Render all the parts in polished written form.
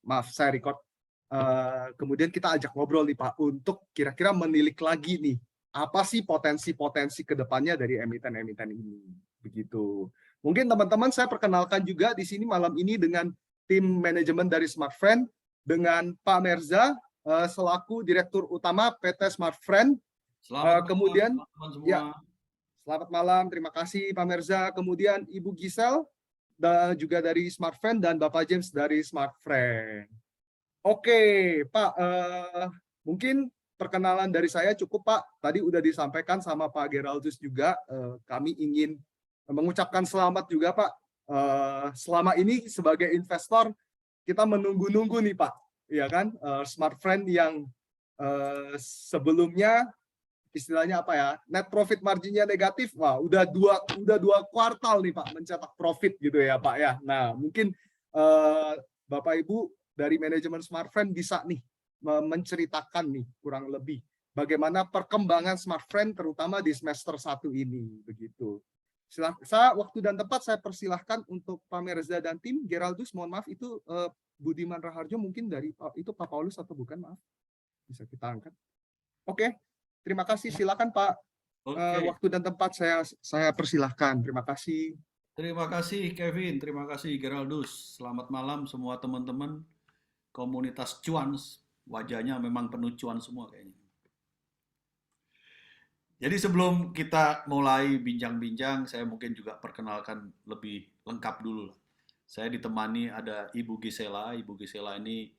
maaf saya record. Kemudian kita ajak ngobrol nih Pak untuk kira-kira menilik lagi nih apa sih potensi-potensi kedepannya dari emiten-emiten ini, begitu. Mungkin teman-teman saya perkenalkan juga di sini malam ini dengan tim manajemen dari Smart Friend dengan Pak Merza selaku Direktur Utama PT Smart Friend. Selamat malam Kemudian teman-teman semua. ya, selamat malam, terima kasih Pak Merza. Kemudian Ibu Gisel dan juga dari Smart Friend dan Bapak James dari Smart Friend. Oke, Pak, mungkin perkenalan dari saya cukup, Pak. Tadi udah disampaikan sama Pak Geraldus juga, kami ingin mengucapkan selamat juga, Pak. Selama ini sebagai investor, kita menunggu-nunggu nih, Pak. Ya kan, Smart Friend yang sebelumnya istilahnya apa ya, net profit marginnya negatif, wah udah dua kuartal nih Pak mencetak profit gitu ya Pak ya. Nah mungkin Bapak Ibu dari manajemen Smart Friend bisa nih menceritakan nih kurang lebih bagaimana perkembangan Smart Friend terutama di semester 1 ini begitu. Saya waktu dan tempat saya persilahkan untuk Pak Merza dan tim. Geraldus mohon maaf itu Budiman Raharjo mungkin dari itu Pak Paulus atau bukan, maaf bisa kita angkat. Oke. Terima kasih, silakan Pak. Oke, Waktu dan tempat saya persilahkan. Terima kasih. terima kasih Kevin, terima kasih Geraldus. Selamat malam semua teman-teman komunitas cuans. Wajahnya memang penuh cuan semua kayaknya. Jadi sebelum kita mulai bincang-bincang, saya mungkin juga perkenalkan lebih lengkap dulu. Saya ditemani ada Ibu Gisela. Ibu Gisela ini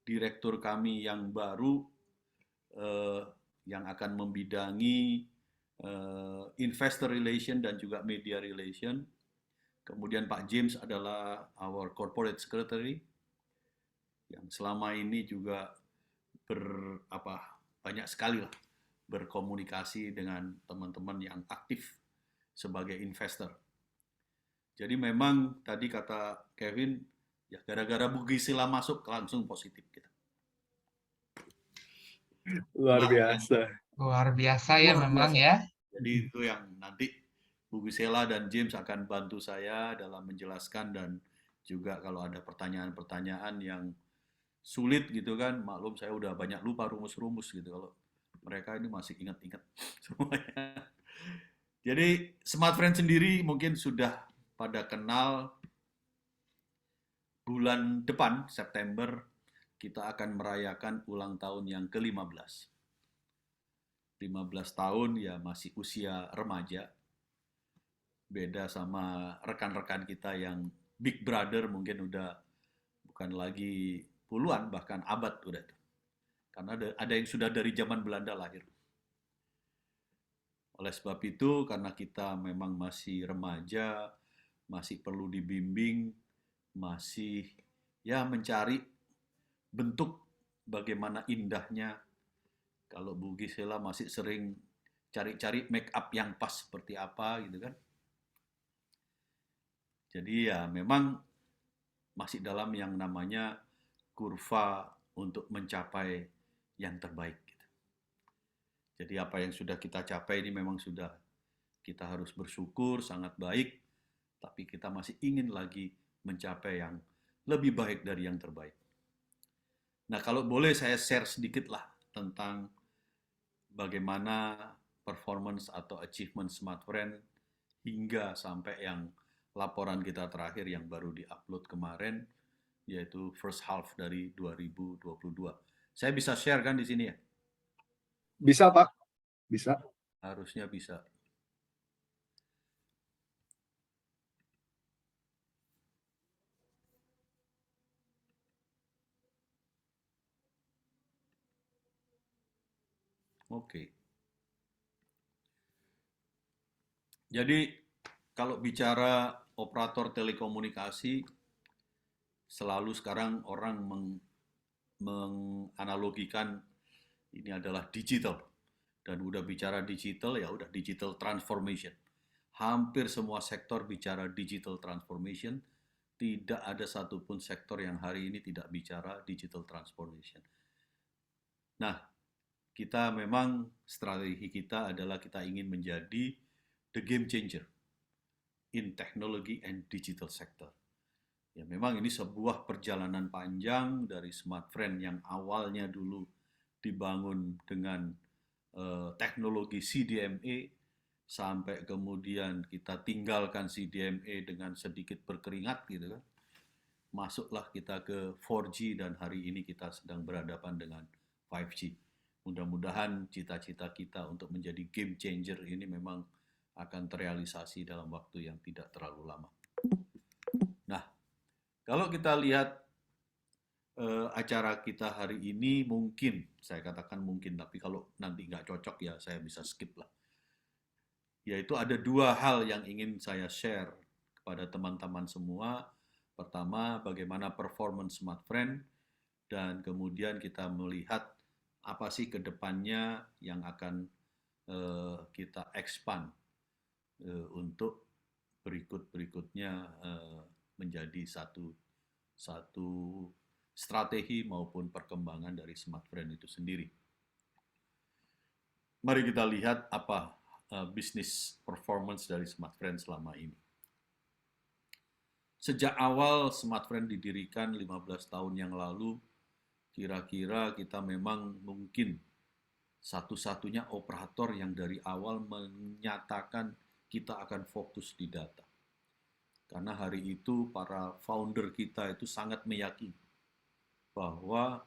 direktur kami yang baru eh, yang akan membidangi investor relation dan juga media relation. Kemudian Pak James adalah our corporate secretary yang selama ini juga banyak sekali lah berkomunikasi dengan teman-teman yang aktif sebagai investor. Jadi memang tadi kata Kevin, ya gara-gara Bu Gisela masuk langsung positif kita. Luar Itulah yang biasa. Luar biasa ya luar memang biasa. ya. Jadi itu yang nanti Bu Gisela dan James akan bantu saya dalam menjelaskan dan juga kalau ada pertanyaan-pertanyaan yang sulit gitu kan, maklum saya udah banyak lupa rumus-rumus gitu kalau mereka ini masih ingat-ingat semuanya. Jadi Smart Friend sendiri mungkin sudah pada kenal bulan depan September kita akan merayakan ulang tahun yang ke-15. 15 tahun ya masih usia remaja. Beda sama rekan-rekan kita yang Big Brother mungkin udah bukan lagi puluhan bahkan abad udah tuh. Karena ada yang sudah dari zaman Belanda lahir. Oleh sebab itu karena kita memang masih remaja, masih perlu dibimbing, masih ya mencari bentuk bagaimana indahnya. Kalau Bu Gisela masih sering cari-cari make up yang pas seperti apa gitu kan. Jadi ya memang masih dalam yang namanya kurva untuk mencapai yang terbaik. Gitu. Jadi apa yang sudah kita capai ini memang sudah kita harus bersyukur sangat baik, tapi kita masih ingin lagi mencapai yang lebih baik dari yang terbaik. Nah kalau boleh saya share sedikit lah tentang bagaimana performance atau achievement Smart Friend hingga sampai yang laporan kita terakhir yang baru di-upload kemarin, yaitu first half dari 2022. Saya bisa share kan di sini ya? Bisa Pak, bisa. Harusnya bisa. Oke. Jadi kalau bicara operator telekomunikasi, selalu sekarang orang menganalogikan ini adalah digital. Dan udah bicara digital, ya udah digital transformation. Hampir semua sektor bicara digital transformation. Tidak ada satupun sektor yang hari ini tidak bicara digital transformation. Nah, kita memang strategi kita adalah kita ingin menjadi the game changer in technology and digital sector. Ya memang ini sebuah perjalanan panjang dari Smartfren yang awalnya dulu dibangun dengan teknologi CDMA sampai kemudian kita tinggalkan CDMA dengan sedikit berkeringat gitu kan. Masuklah kita ke 4G dan hari ini kita sedang berhadapan dengan 5G. Mudah-mudahan cita-cita kita untuk menjadi game changer ini memang akan terrealisasi dalam waktu yang tidak terlalu lama. Nah, kalau kita lihat acara kita hari ini mungkin, saya katakan mungkin, tapi kalau nanti nggak cocok ya saya bisa skip lah. Yaitu ada dua hal yang ingin saya share kepada teman-teman semua. Pertama, bagaimana performance Smartfren, dan kemudian kita melihat apa sih ke depannya yang akan kita expand untuk berikut-berikutnya menjadi satu strategi maupun perkembangan dari Smartfren itu sendiri. Mari kita lihat apa bisnis performance dari Smartfren selama ini. Sejak awal Smartfren didirikan 15 tahun yang lalu, kira-kira kita memang mungkin satu-satunya operator yang dari awal menyatakan kita akan fokus di data. Karena hari itu para founder kita itu sangat meyakini bahwa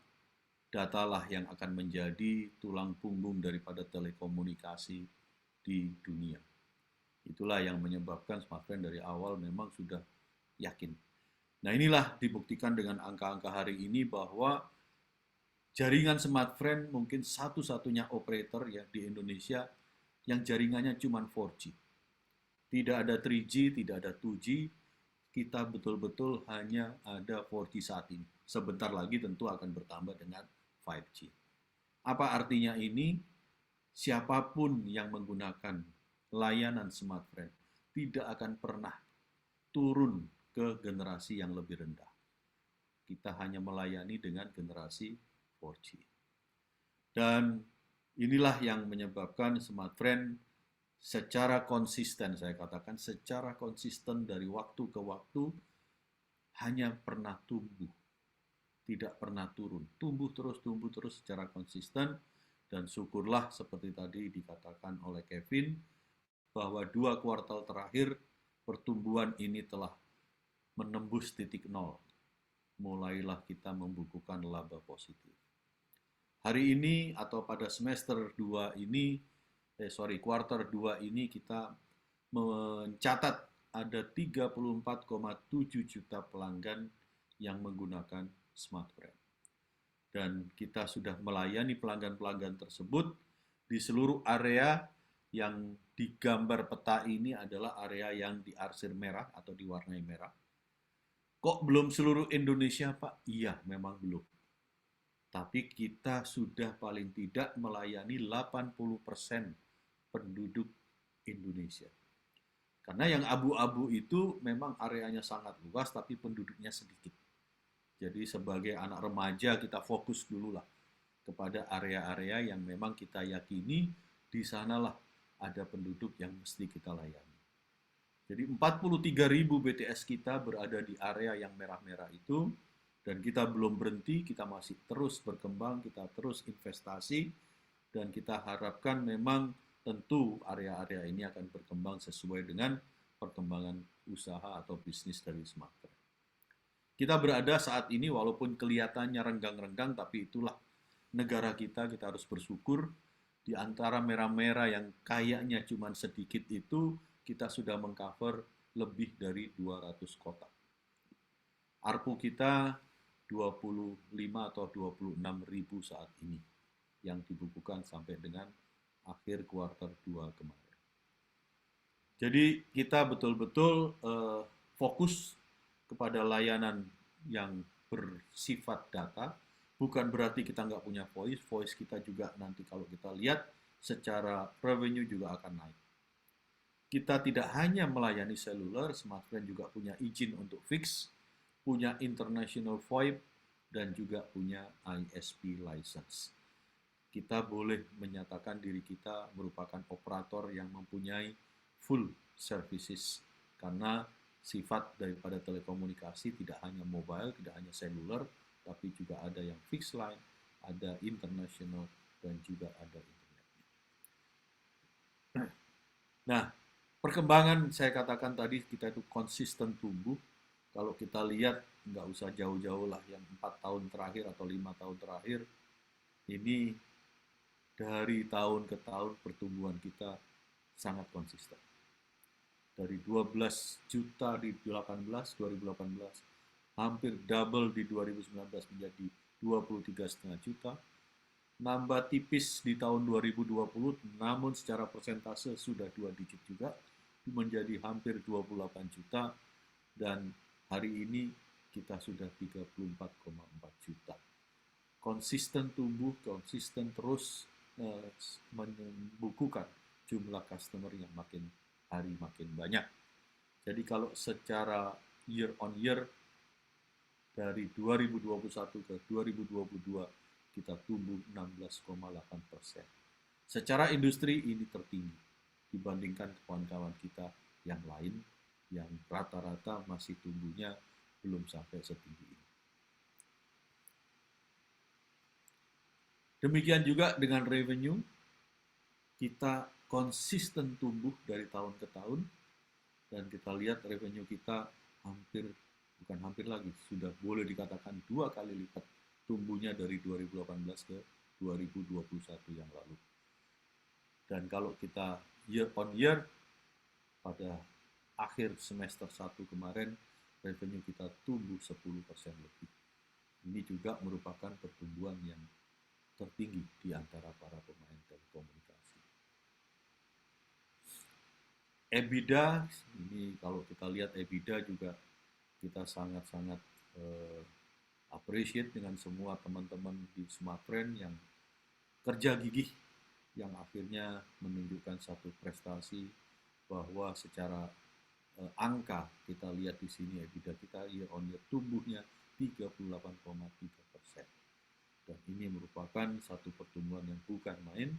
datalah yang akan menjadi tulang punggung daripada telekomunikasi di dunia. Itulah yang menyebabkan Smartfren dari awal memang sudah yakin. Nah inilah dibuktikan dengan angka-angka hari ini bahwa jaringan Smartfren mungkin satu-satunya operator ya di Indonesia yang jaringannya cuma 4G. Tidak ada 3G, tidak ada 2G, kita betul-betul hanya ada 4G saat ini. Sebentar lagi tentu akan bertambah dengan 5G. Apa artinya ini? Siapapun yang menggunakan layanan Smartfren tidak akan pernah turun ke generasi yang lebih rendah. Kita hanya melayani dengan generasi 4G. Dan inilah yang menyebabkan Smartfren secara konsisten, saya katakan secara konsisten dari waktu ke waktu hanya pernah tumbuh, tidak pernah turun, tumbuh terus secara konsisten. Dan syukurlah seperti tadi dikatakan oleh Kevin bahwa 2 kuartal terakhir pertumbuhan ini telah menembus titik nol. Mulailah kita membukukan laba positif. Hari ini atau pada semester 2 ini, kuartal 2 ini kita mencatat ada 34,7 juta pelanggan yang menggunakan Smartfren. Dan kita sudah melayani pelanggan-pelanggan tersebut di seluruh area yang digambar peta ini adalah area yang diarsir merah atau diwarnai merah. Kok belum seluruh Indonesia, Pak? Iya, memang belum. Tapi kita sudah paling tidak melayani 80% penduduk Indonesia. Karena yang abu-abu itu memang areanya sangat luas tapi penduduknya sedikit. Jadi sebagai anak remaja kita fokus dulu lah kepada area-area yang memang kita yakini di sanalah ada penduduk yang mesti kita layani. Jadi 43.000 BTS kita berada di area yang merah-merah itu, dan kita belum berhenti, kita masih terus berkembang, kita terus investasi, dan kita harapkan memang tentu area-area ini akan berkembang sesuai dengan perkembangan usaha atau bisnis dari Smartfren. Kita berada saat ini walaupun kelihatannya renggang-renggang, tapi itulah negara kita harus bersyukur. Di antara merah-merah yang kayaknya cuma sedikit itu, kita sudah mengcover lebih dari 200 kota. ARPU kita 25 atau 26 ribu saat ini, yang dibukukan sampai dengan akhir kuartal 2 kemarin. Jadi kita betul-betul fokus kepada layanan yang bersifat data, bukan berarti kita nggak punya voice kita juga nanti kalau kita lihat secara revenue juga akan naik. Kita tidak hanya melayani seluler, Smartfren juga punya izin untuk fix, punya international VoIP, dan juga punya ISP license. Kita boleh menyatakan diri kita merupakan operator yang mempunyai full services, karena sifat daripada telekomunikasi tidak hanya mobile, tidak hanya seluler, tapi juga ada yang fixed line, ada international, dan juga ada internetnya. Nah, perkembangan saya katakan tadi kita itu konsisten tumbuh. Kalau kita lihat nggak usah jauh-jauh lah, yang 4 tahun terakhir atau 5 tahun terakhir ini dari tahun ke tahun pertumbuhan kita sangat konsisten. Dari 12 juta di 2018, hampir double di 2019 menjadi 23,5 juta, nambah tipis di tahun 2020, namun secara persentase sudah 2 digit juga, menjadi hampir 28 juta, dan hari ini kita sudah 34,4 juta. Konsisten tumbuh, konsisten terus membukukan jumlah customer yang makin hari makin banyak. Jadi kalau secara year on year dari 2021 ke 2022 kita tumbuh 16,8%. Secara industri ini tertinggi dibandingkan kawan-kawan kita yang lain yang rata-rata masih tumbuhnya belum sampai setinggi ini. Demikian juga dengan revenue, kita konsisten tumbuh dari tahun ke tahun, dan kita lihat revenue kita bukan hampir lagi, sudah boleh dikatakan 2 kali lipat tumbuhnya dari 2018 ke 2021 yang lalu. Dan kalau kita year on year, pada akhir semester 1 kemarin, revenue kita tumbuh 10% lebih. Ini juga merupakan pertumbuhan yang tertinggi di antara para pemain telekomunikasi. EBITDA, ini kalau kita lihat EBITDA juga kita sangat-sangat appreciate dengan semua teman-teman di Smartfren yang kerja gigih, yang akhirnya menunjukkan satu prestasi bahwa secara angka kita lihat di sini EBITDA kita year on year tumbuhnya 38,3%. Dan ini merupakan satu pertumbuhan yang bukan main,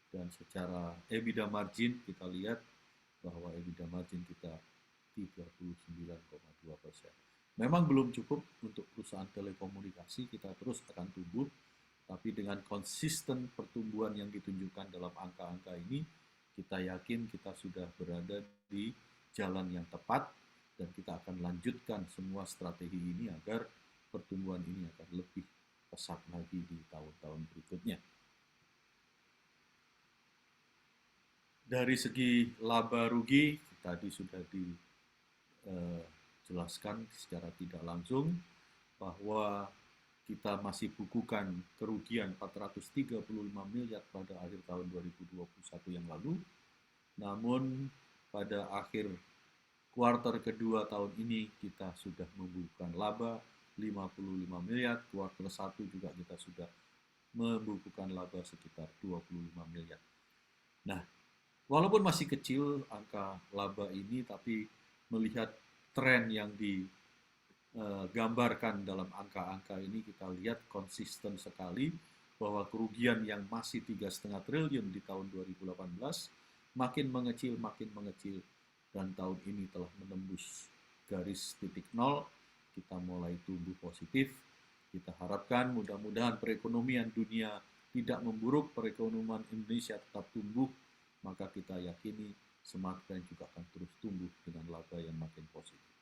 dan secara EBITDA margin kita lihat bahwa EBITDA margin kita 39,2%. Memang belum cukup untuk perusahaan telekomunikasi, kita terus akan tumbuh, tapi dengan konsisten pertumbuhan yang ditunjukkan dalam angka-angka ini, kita yakin kita sudah berada di jalan yang tepat, dan kita akan lanjutkan semua strategi ini agar pertumbuhan ini akan lebih pesat lagi di tahun-tahun berikutnya. Dari segi laba rugi, tadi sudah dijelaskan secara tidak langsung bahwa kita masih bukukan kerugian 435 miliar pada akhir tahun 2021 yang lalu. Namun pada akhir kuartal kedua tahun ini kita sudah membukukan laba 55 miliar, kuartal 1 juga kita sudah membukukan laba sekitar 25 miliar. Nah, walaupun masih kecil angka laba ini, tapi melihat tren yang digambarkan dalam angka-angka ini, kita lihat konsisten sekali bahwa kerugian yang masih 3,5 triliun di tahun 2018 makin mengecil, dan tahun ini telah menembus garis titik nol, kita mulai tumbuh positif. Kita harapkan mudah-mudahan perekonomian dunia tidak memburuk, perekonomian Indonesia tetap tumbuh, maka kita yakini Smartfren juga akan terus tumbuh dengan laba yang makin positif.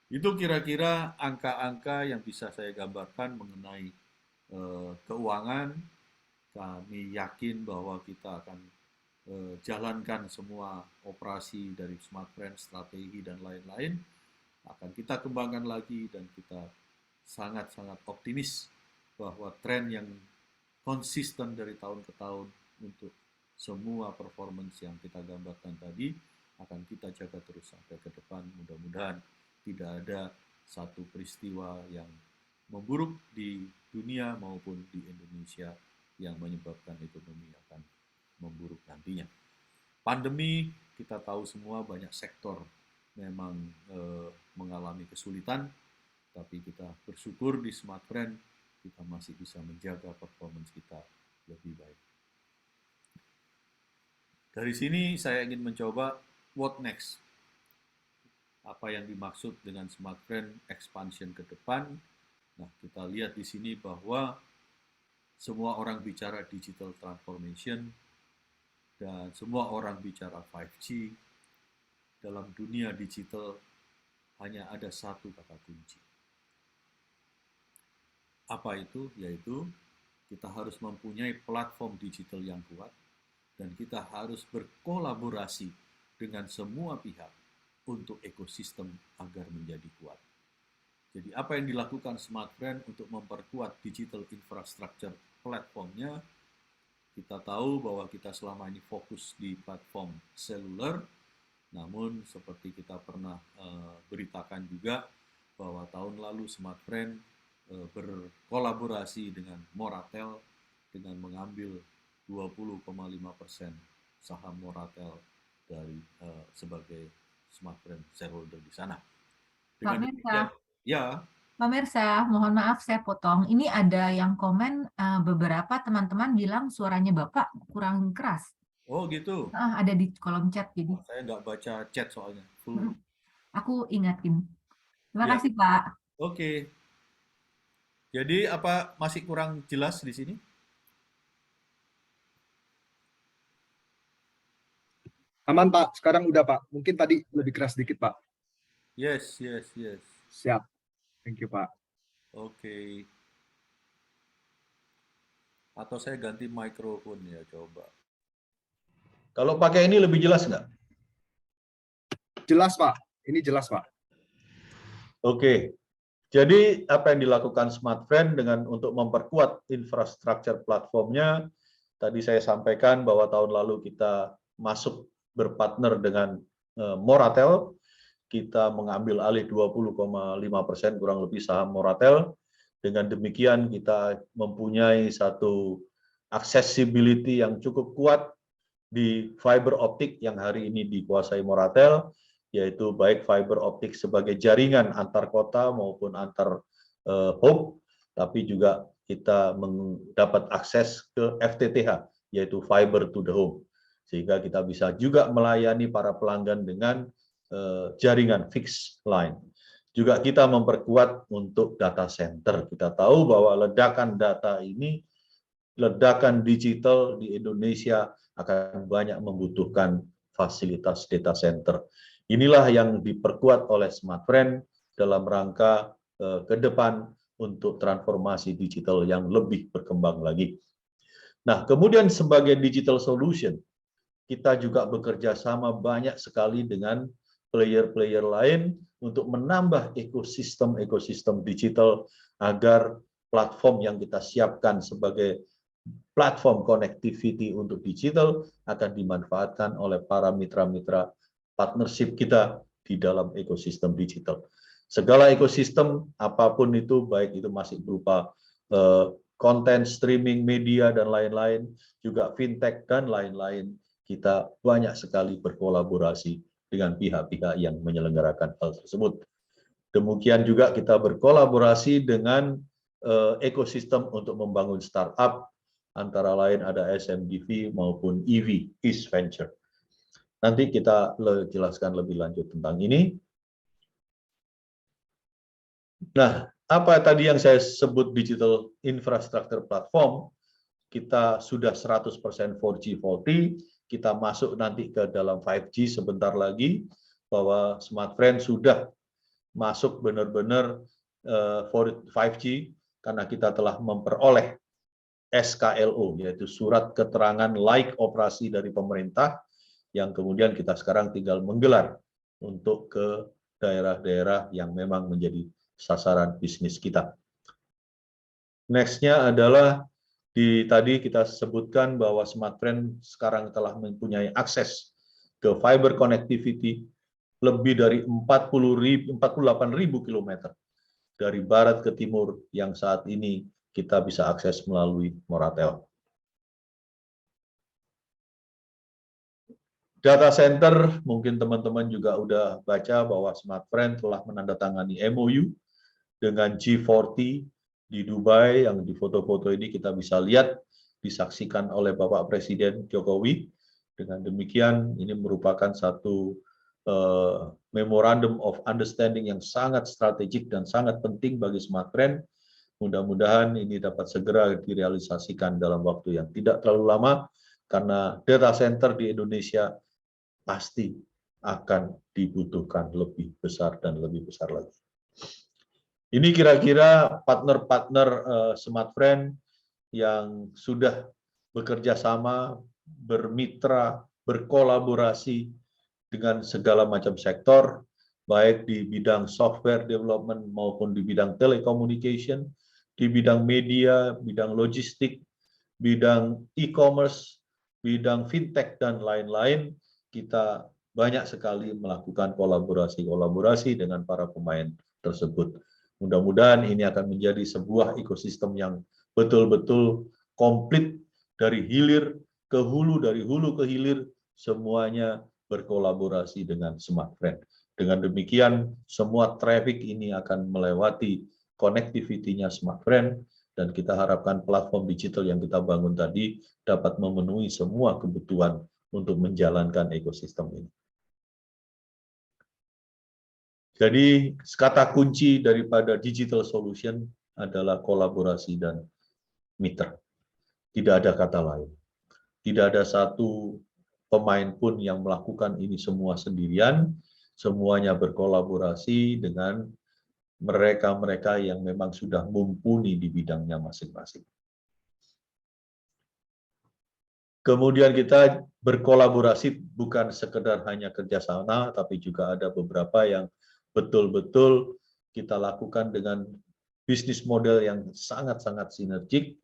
Itu kira-kira angka-angka yang bisa saya gambarkan mengenai keuangan. Kami yakin bahwa kita akan jalankan semua operasi dari Smartfren, strategi dan lain-lain akan kita kembangkan lagi, dan kita sangat-sangat optimis bahwa tren yang konsisten dari tahun ke tahun untuk semua performance yang kita gambarkan tadi akan kita jaga terus sampai ke depan. Mudah-mudahan tidak ada satu peristiwa yang memburuk di dunia maupun di Indonesia yang menyebabkan ekonomi akan memburuk nantinya. Pandemi, kita tahu semua banyak sektor memang mengalami kesulitan, tapi kita bersyukur di Smartfren kita masih bisa menjaga performance kita lebih baik. Dari sini saya ingin mencoba what next? Apa yang dimaksud dengan Smart Friend expansion ke depan? Nah, kita lihat di sini bahwa semua orang bicara digital transformation dan semua orang bicara 5G. Dalam dunia digital hanya ada satu kata kunci. Apa itu? Yaitu kita harus mempunyai platform digital yang kuat dan kita harus berkolaborasi dengan semua pihak untuk ekosistem agar menjadi kuat. Jadi apa yang dilakukan Smart Friend untuk memperkuat digital infrastructure platformnya? Kita tahu bahwa kita selama ini fokus di platform seluler, namun seperti kita pernah beritakan juga bahwa tahun lalu Smart Friend berkolaborasi dengan Moratel dengan mengambil 20,5% saham Moratel dari sebagai Smart Friend shareholder di sana. Pak Dengan Mirsa, demikian, ya, Pak Mirsa, mohon maaf saya potong. Ini ada yang komen beberapa teman-teman bilang suaranya Bapak kurang keras. oh gitu. Ada di kolom chat jadi. Saya nggak baca chat soalnya. Full. Aku ingatin. Terima Ya, kasih Pak. oke. Jadi apa masih kurang jelas di sini? Aman Pak, sekarang udah Pak. Mungkin tadi lebih keras sedikit Pak. Yes, yes, yes. Siap. Thank you Pak. Oke. Atau saya ganti mikrofon ya, coba. Kalau pakai ini lebih jelas nggak? Jelas Pak. Ini jelas Pak. Oke. Jadi apa yang dilakukan Smart Friend dengan untuk memperkuat infrastruktur platformnya, tadi saya sampaikan bahwa tahun lalu kita masuk berpartner dengan Moratel, kita mengambil alih 20,5% kurang lebih saham Moratel. Dengan demikian kita mempunyai satu accessibility yang cukup kuat di fiber optik yang hari ini dikuasai Moratel, yaitu baik fiber optik sebagai jaringan antar kota maupun antar home, tapi juga kita mendapat akses ke FTTH, yaitu fiber to the home, sehingga kita bisa juga melayani para pelanggan dengan jaringan fixed line. Juga kita memperkuat untuk data center. Kita tahu bahwa ledakan data ini, ledakan digital di Indonesia akan banyak membutuhkan fasilitas data center. Inilah yang diperkuat oleh Smart Friend dalam rangka ke depan untuk transformasi digital yang lebih berkembang lagi. Nah, kemudian sebagai digital solution, kita juga bekerja sama banyak sekali dengan player-player lain untuk menambah ekosistem digital agar platform yang kita siapkan sebagai platform connectivity untuk digital akan dimanfaatkan oleh para mitra-mitra partnership kita di dalam ekosistem digital. Segala ekosistem apapun itu, baik itu masih berupa konten, streaming, media, dan lain-lain, juga fintech dan lain-lain, kita banyak sekali berkolaborasi dengan pihak-pihak yang menyelenggarakan hal tersebut. Demikian juga kita berkolaborasi dengan ekosistem untuk membangun startup, antara lain ada SMDV maupun EV, East Venture. Nanti kita jelaskan lebih lanjut tentang ini. Nah, apa tadi yang saya sebut digital infrastructure platform, kita sudah 100% 4G VoLTE, kita masuk nanti ke dalam 5G sebentar lagi, bahwa Smart Friend sudah masuk benar-benar 5G, karena kita telah memperoleh SKLO, yaitu surat keterangan laik operasi dari pemerintah, yang kemudian kita sekarang tinggal menggelar untuk ke daerah-daerah yang memang menjadi sasaran bisnis kita. Next-nya adalah tadi kita sebutkan bahwa Smart Friend sekarang telah mempunyai akses ke fiber connectivity lebih dari 48.000 km dari barat ke timur yang saat ini kita bisa akses melalui Moratel. Data center, mungkin teman-teman juga udah baca bahwa Smart Friend telah menandatangani MOU dengan G40 di Dubai, yang di foto-foto ini kita bisa lihat, disaksikan oleh Bapak Presiden Jokowi. Dengan demikian, ini merupakan satu Memorandum of Understanding yang sangat strategik dan sangat penting bagi Smartfren. Mudah-mudahan ini dapat segera direalisasikan dalam waktu yang tidak terlalu lama, karena data center di Indonesia pasti akan dibutuhkan lebih besar dan lebih besar lagi. Ini kira-kira partner-partner Smartfren yang sudah bekerja sama, bermitra, berkolaborasi dengan segala macam sektor, baik di bidang software development maupun di bidang telecommunication, di bidang media, bidang logistik, bidang e-commerce, bidang fintech, dan lain-lain. Kita banyak sekali melakukan kolaborasi-kolaborasi dengan para pemain tersebut. Mudah-mudahan ini akan menjadi sebuah ekosistem yang betul-betul komplit dari hilir ke hulu, dari hulu ke hilir, semuanya berkolaborasi dengan Smartfren. Dengan demikian, semua traffic ini akan melewati connectivity-nya Smartfren, dan kita harapkan platform digital yang kita bangun tadi dapat memenuhi semua kebutuhan untuk menjalankan ekosistem ini. Jadi, kata kunci daripada digital solution adalah kolaborasi dan mitra. Tidak ada kata lain. Tidak ada satu pemain pun yang melakukan ini semua sendirian, semuanya berkolaborasi dengan mereka-mereka yang memang sudah mumpuni di bidangnya masing-masing. Kemudian kita berkolaborasi bukan sekedar hanya kerjasama, tapi juga ada beberapa yang betul-betul kita lakukan dengan bisnis model yang sangat-sangat sinergik,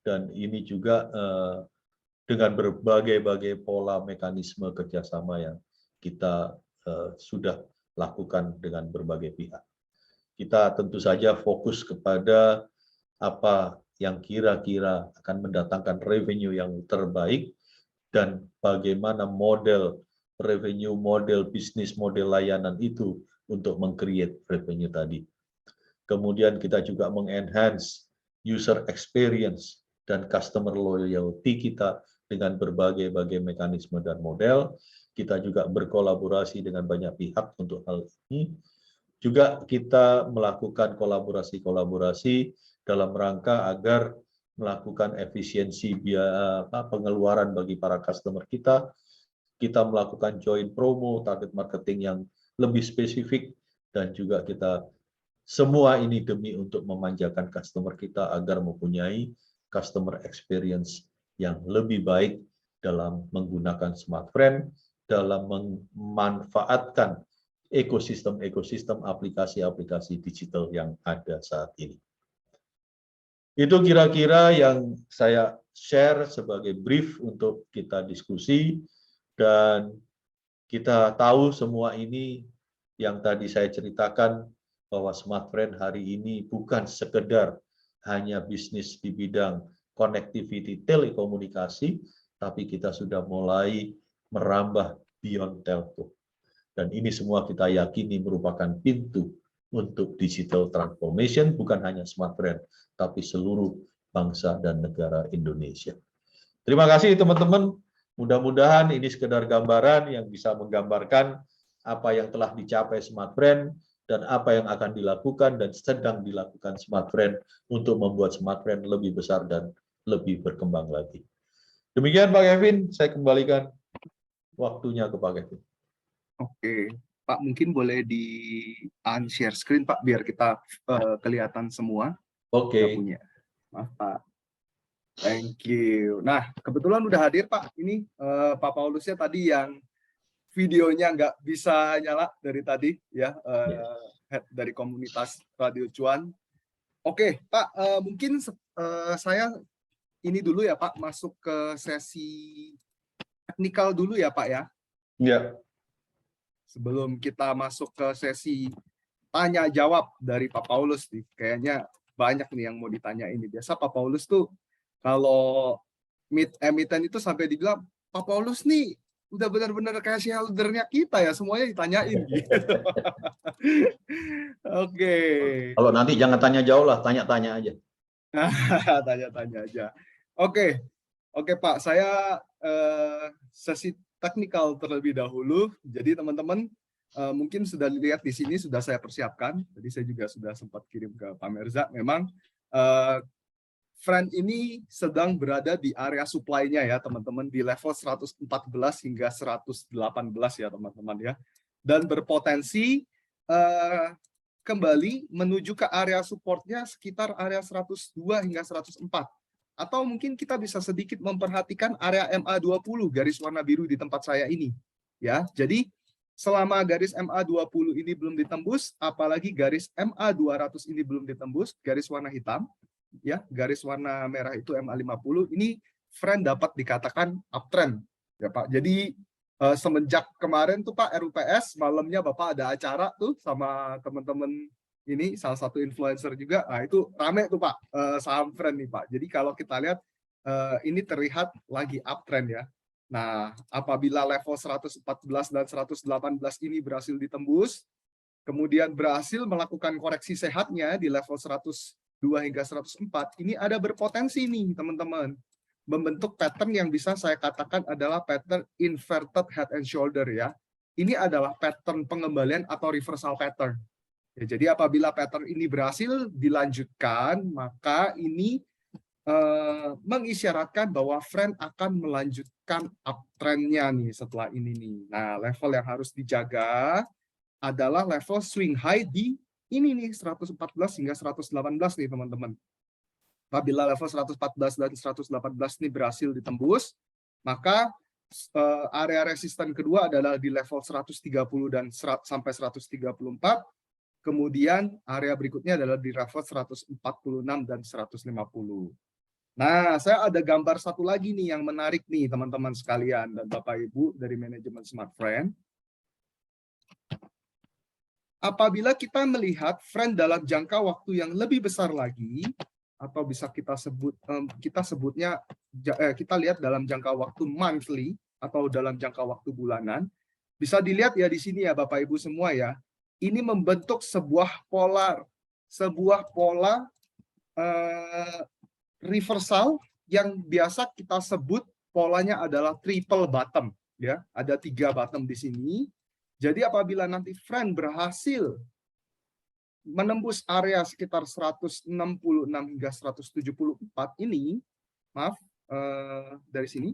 dan ini juga dengan berbagai-bagai pola mekanisme kerjasama yang kita sudah lakukan dengan berbagai pihak. Kita tentu saja fokus kepada apa yang kira-kira akan mendatangkan revenue yang terbaik, dan bagaimana model revenue, model bisnis, model layanan itu untuk meng-create revenue tadi. Kemudian kita juga meng-enhance user experience dan customer loyalty kita dengan berbagai-bagai mekanisme dan model. Kita juga berkolaborasi dengan banyak pihak untuk hal ini. Juga kita melakukan kolaborasi-kolaborasi dalam rangka agar melakukan efisiensi biaya pengeluaran bagi para customer kita. Kita melakukan joint promo, target marketing yang lebih spesifik, dan juga kita semua ini demi untuk memanjakan customer kita agar mempunyai customer experience yang lebih baik dalam menggunakan Smartfren, dalam memanfaatkan ekosistem aplikasi-aplikasi digital yang ada saat ini. Itu kira-kira yang saya share sebagai brief untuk kita diskusi, dan kita tahu semua ini yang tadi saya ceritakan bahwa Smartfren hari ini bukan sekedar hanya bisnis di bidang connectivity telekomunikasi, tapi kita sudah mulai merambah beyond telco. Dan ini semua kita yakini merupakan pintu untuk digital transformation, bukan hanya Smartfren, tapi seluruh bangsa dan negara Indonesia. Terima kasih teman-teman. Mudah-mudahan ini sekedar gambaran yang bisa menggambarkan apa yang telah dicapai Smartfren dan apa yang akan dilakukan dan sedang dilakukan Smartfren untuk membuat Smartfren lebih besar dan lebih berkembang lagi. Demikian Pak Kevin, saya kembalikan waktunya ke Pak Kevin. Oke, Pak, mungkin boleh di-unshare screen, Pak, biar kita kelihatan semua. Oke. Nggak punya. Maaf, Pak. Thank you. Nah, kebetulan udah hadir, Pak. Ini Pak Paulusnya tadi yang videonya nggak bisa nyala dari tadi, ya, head dari komunitas Radio Cuan. Oke, Pak, mungkin saya ini dulu ya, Pak, masuk ke sesi teknikal dulu ya, Pak, ya. Ya. Sebelum kita masuk ke sesi tanya jawab dari Pak Paulus nih, kayaknya banyak nih yang mau ditanyain. Biasa Pak Paulus tuh kalau emiten itu sampai dibilang, Pak Paulus nih udah benar-benar kayak shareholder-nya kita ya, semuanya ditanyain gitu. Oke. Kalau nanti jangan tanya jauh lah, tanya-tanya aja. Tanya-tanya aja. Oke, Pak, saya sesi teknikal terlebih dahulu. Jadi teman-teman, mungkin sudah dilihat di sini, sudah saya persiapkan. Tadi saya juga sudah sempat kirim ke Pak Merza. Memang Friend ini sedang berada di area supply-nya ya teman-teman, di level 114 hingga 118 ya teman-teman ya. Dan berpotensi kembali menuju ke area support-nya sekitar area 102 hingga 104. Atau mungkin kita bisa sedikit memperhatikan area MA20 garis warna biru di tempat saya ini. Ya, jadi selama garis MA20 ini belum ditembus, apalagi garis MA200 ini belum ditembus, garis warna hitam, ya, garis warna merah itu MA50, ini friend dapat dikatakan uptrend, ya Pak. Jadi semenjak kemarin tuh Pak RUPS malamnya Bapak ada acara tuh sama teman-teman ini, salah satu influencer juga, nah itu rame tuh Pak saham friend nih Pak. Jadi kalau kita lihat ini terlihat lagi uptrend ya. Nah, apabila level 114 dan 118 ini berhasil ditembus, kemudian berhasil melakukan koreksi sehatnya di level 102 hingga 104, ini ada berpotensi nih teman-teman, membentuk pattern yang bisa saya katakan adalah pattern inverted head and shoulder ya. Ini adalah pattern pengembalian atau reversal pattern. Ya, jadi apabila pattern ini berhasil dilanjutkan, maka ini mengisyaratkan bahwa friend akan melanjutkan uptrendnya nih setelah ini nih. Nah, level yang harus dijaga adalah level swing high di ini nih 114 hingga 118 nih teman-teman. Apabila level 114 dan 118 ini berhasil ditembus, maka area resisten kedua adalah di level 130 dan sampai 134. Kemudian area berikutnya adalah di level 146 dan 150. Nah, saya ada gambar satu lagi nih yang menarik nih teman-teman sekalian dan Bapak Ibu dari manajemen Smart Friend. Apabila kita melihat friend dalam jangka waktu yang lebih besar lagi, atau bisa kita sebutnya kita lihat dalam jangka waktu monthly atau dalam jangka waktu bulanan, bisa dilihat ya di sini ya Bapak Ibu semua ya. Ini membentuk sebuah pola reversal yang biasa kita sebut polanya adalah triple bottom ya. Ada 3 bottom di sini. Jadi apabila nanti friend berhasil menembus area sekitar 166 hingga 174 ini, maaf, dari sini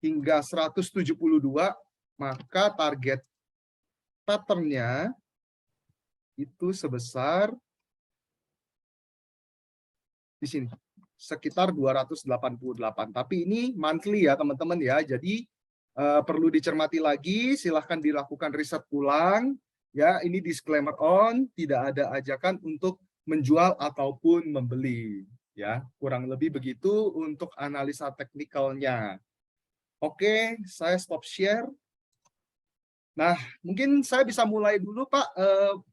hingga 172, maka target patternnya itu sebesar di sini sekitar 288. Tapi ini monthly ya teman-teman ya. Jadi perlu dicermati lagi, silahkan dilakukan riset ulang. Ya, ini disclaimer on, tidak ada ajakan untuk menjual ataupun membeli. Ya, kurang lebih begitu untuk analisa teknikalnya. Oke, saya stop share. Nah, mungkin saya bisa mulai dulu Pak.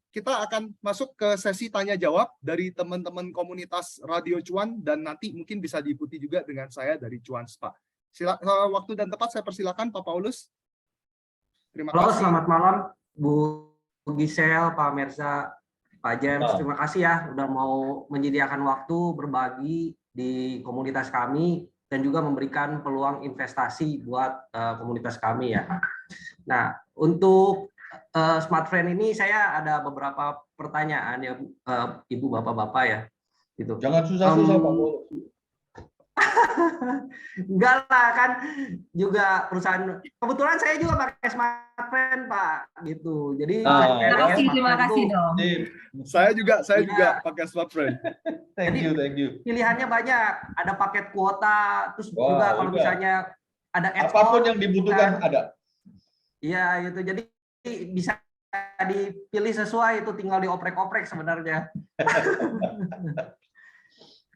Kita akan masuk ke sesi tanya jawab dari teman-teman komunitas Radio Cuan dan nanti mungkin bisa diikuti juga dengan saya dari Cuan Pak. Waktu dan tempat saya persilakan Pak Paulus. Terima kasih. Halo, selamat malam Bu Gisel, Pak Merza, Pak James. Terima kasih ya udah mau menyediakan waktu berbagi di komunitas kami dan juga memberikan peluang investasi buat komunitas kami ya. Nah, untuk Smart Friend ini saya ada beberapa pertanyaan ya Ibu Bapak-bapak ya. Gitu. Jangan susah-susah Pak. Enggak lah, kan juga perusahaan, kebetulan saya juga pakai Smart Friend Pak gitu. Jadi terima kasih dong. Saya juga pakai Smart Friend. Thank you. Pilihannya banyak, ada paket kuota, terus juga kalau misalnya ada apapun yang dibutuhkan ada. Iya gitu. Jadi bisa dipilih sesuai, itu tinggal dioprek-oprek sebenarnya.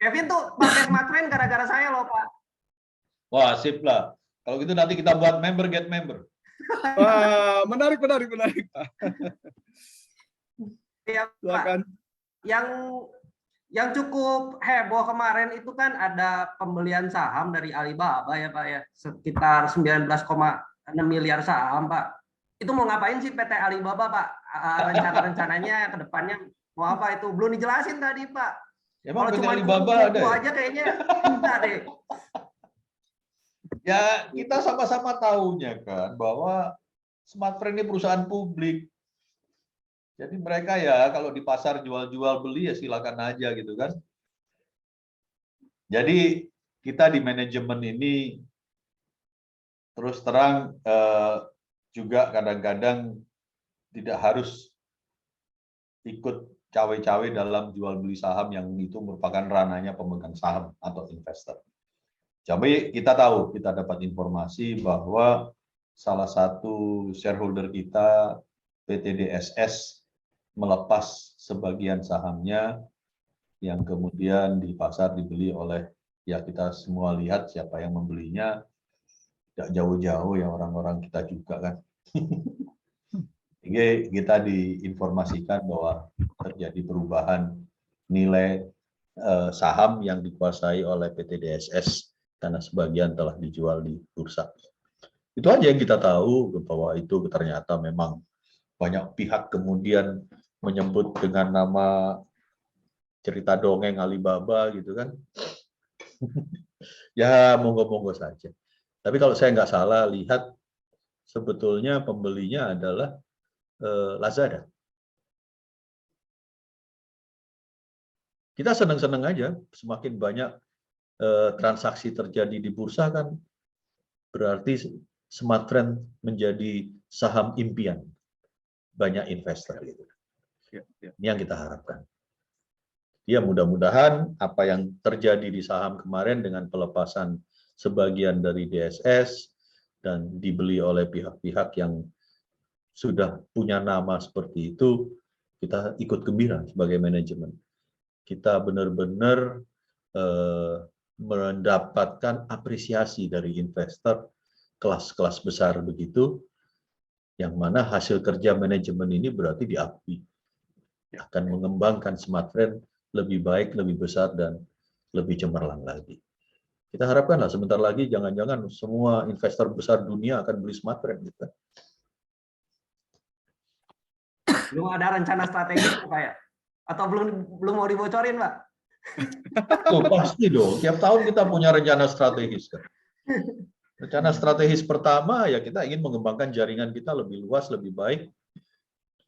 Kevin tuh pakai Smart Friend gara-gara saya loh Pak. Wah, sip lah. Kalau gitu nanti kita buat member get member. Wah, menarik Pak. Ya, Pak. Yang cukup heboh kemarin itu kan ada pembelian saham dari Alibaba ya Pak ya, sekitar 19,6 miliar saham Pak. Itu mau ngapain sih PT Alibaba Pak? Rencana-rencananya ke depannya mau apa itu? Belum dijelasin tadi Pak. Emang kalau PT cuma Alibaba ada ya? aja kayaknya enggak deh. Ya, kita sama-sama tahunya kan bahwa Smartfren ini perusahaan publik. Jadi mereka ya kalau di pasar jual-jual beli ya silakan aja gitu kan. Jadi kita di manajemen ini terus terang juga kadang-kadang tidak harus ikut cawe-cawe dalam jual beli saham yang itu merupakan ranahnya pemegang saham atau investor. Jadi kita tahu, kita dapat informasi bahwa salah satu shareholder kita, PT DSS, melepas sebagian sahamnya yang kemudian di pasar dibeli oleh, ya kita semua lihat siapa yang membelinya, tidak jauh-jauh ya orang-orang kita juga kan. Jadi kita diinformasikan bahwa terjadi perubahan nilai saham yang dikuasai oleh PT DSS karena sebagian telah dijual di bursa. Itu aja yang kita tahu, bahwa itu ternyata memang banyak pihak kemudian menyebut dengan nama cerita dongeng Alibaba gitu kan. Ya monggo-monggo saja. Tapi kalau saya nggak salah lihat, sebetulnya pembelinya adalah Lazada. Kita senang-senang aja, semakin banyak transaksi terjadi di bursa kan, berarti Smartfren menjadi saham impian banyak investor gitu. Ini yang kita harapkan. Ya mudah-mudahan apa yang terjadi di saham kemarin dengan pelepasan sebagian dari DSS dan dibeli oleh pihak-pihak yang sudah punya nama seperti itu, kita ikut gembira sebagai manajemen. Kita benar-benar mendapatkan apresiasi dari investor kelas-kelas besar begitu, yang mana hasil kerja manajemen ini berarti diakui akan mengembangkan Smartfren lebih baik, lebih besar, dan lebih cemerlang lagi. Kita harapkanlah sebentar lagi jangan-jangan semua investor besar dunia akan beli Smartfren gitu. Belum ada rencana strategi Pak ya? Atau belum mau dibocorin, Pak? Oh, pasti dong. Tiap tahun kita punya rencana strategis kan. Rencana strategis pertama ya kita ingin mengembangkan jaringan kita lebih luas, lebih baik,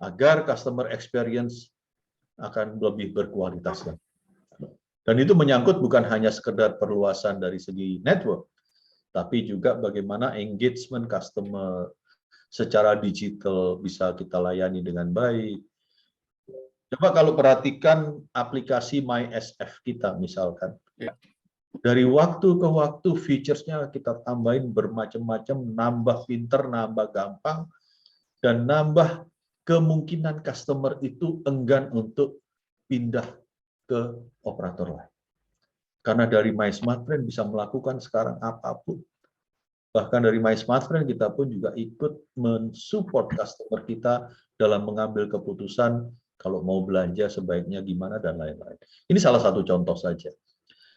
agar customer experience akan lebih berkualitas. Dan itu menyangkut bukan hanya sekedar perluasan dari segi network, tapi juga bagaimana engagement customer secara digital bisa kita layani dengan baik. Coba kalau perhatikan aplikasi MySF kita misalkan. Dari waktu ke waktu features-nya kita tambahin bermacam-macam, nambah pinter, nambah gampang, dan nambah kemungkinan customer itu enggan untuk pindah ke operator lain. Karena dari My Smartfren bisa melakukan sekarang apapun. Bahkan dari My Smartfren kita pun juga ikut mensupport customer kita dalam mengambil keputusan kalau mau belanja sebaiknya gimana dan lain-lain. Ini salah satu contoh saja.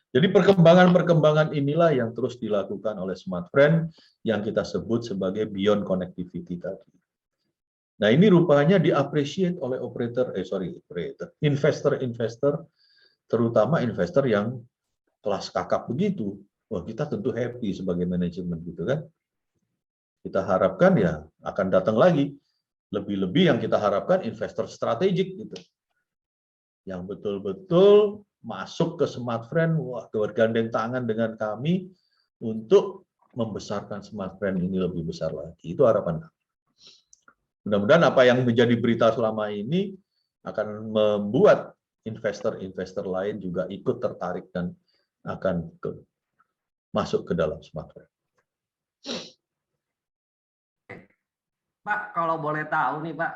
Jadi perkembangan-perkembangan inilah yang terus dilakukan oleh Smartfren yang kita sebut sebagai beyond connectivity tadi. Nah ini rupanya diapresiasi oleh investor-investor, terutama investor yang kelas kakap begitu. Wah kita tentu happy sebagai manajemen gitu kan. Kita harapkan ya akan datang lagi. Lebih-lebih yang kita harapkan investor strategik gitu. Yang betul-betul masuk ke Smartfren, wah bergandeng tangan dengan kami untuk membesarkan Smartfren ini lebih besar lagi. Itu harapan kami. Mudah-mudahan apa yang menjadi berita selama ini akan membuat investor-investor lain juga ikut tertarik dan akan masuk ke dalam Smartfren. Pak, kalau boleh tahu nih Pak,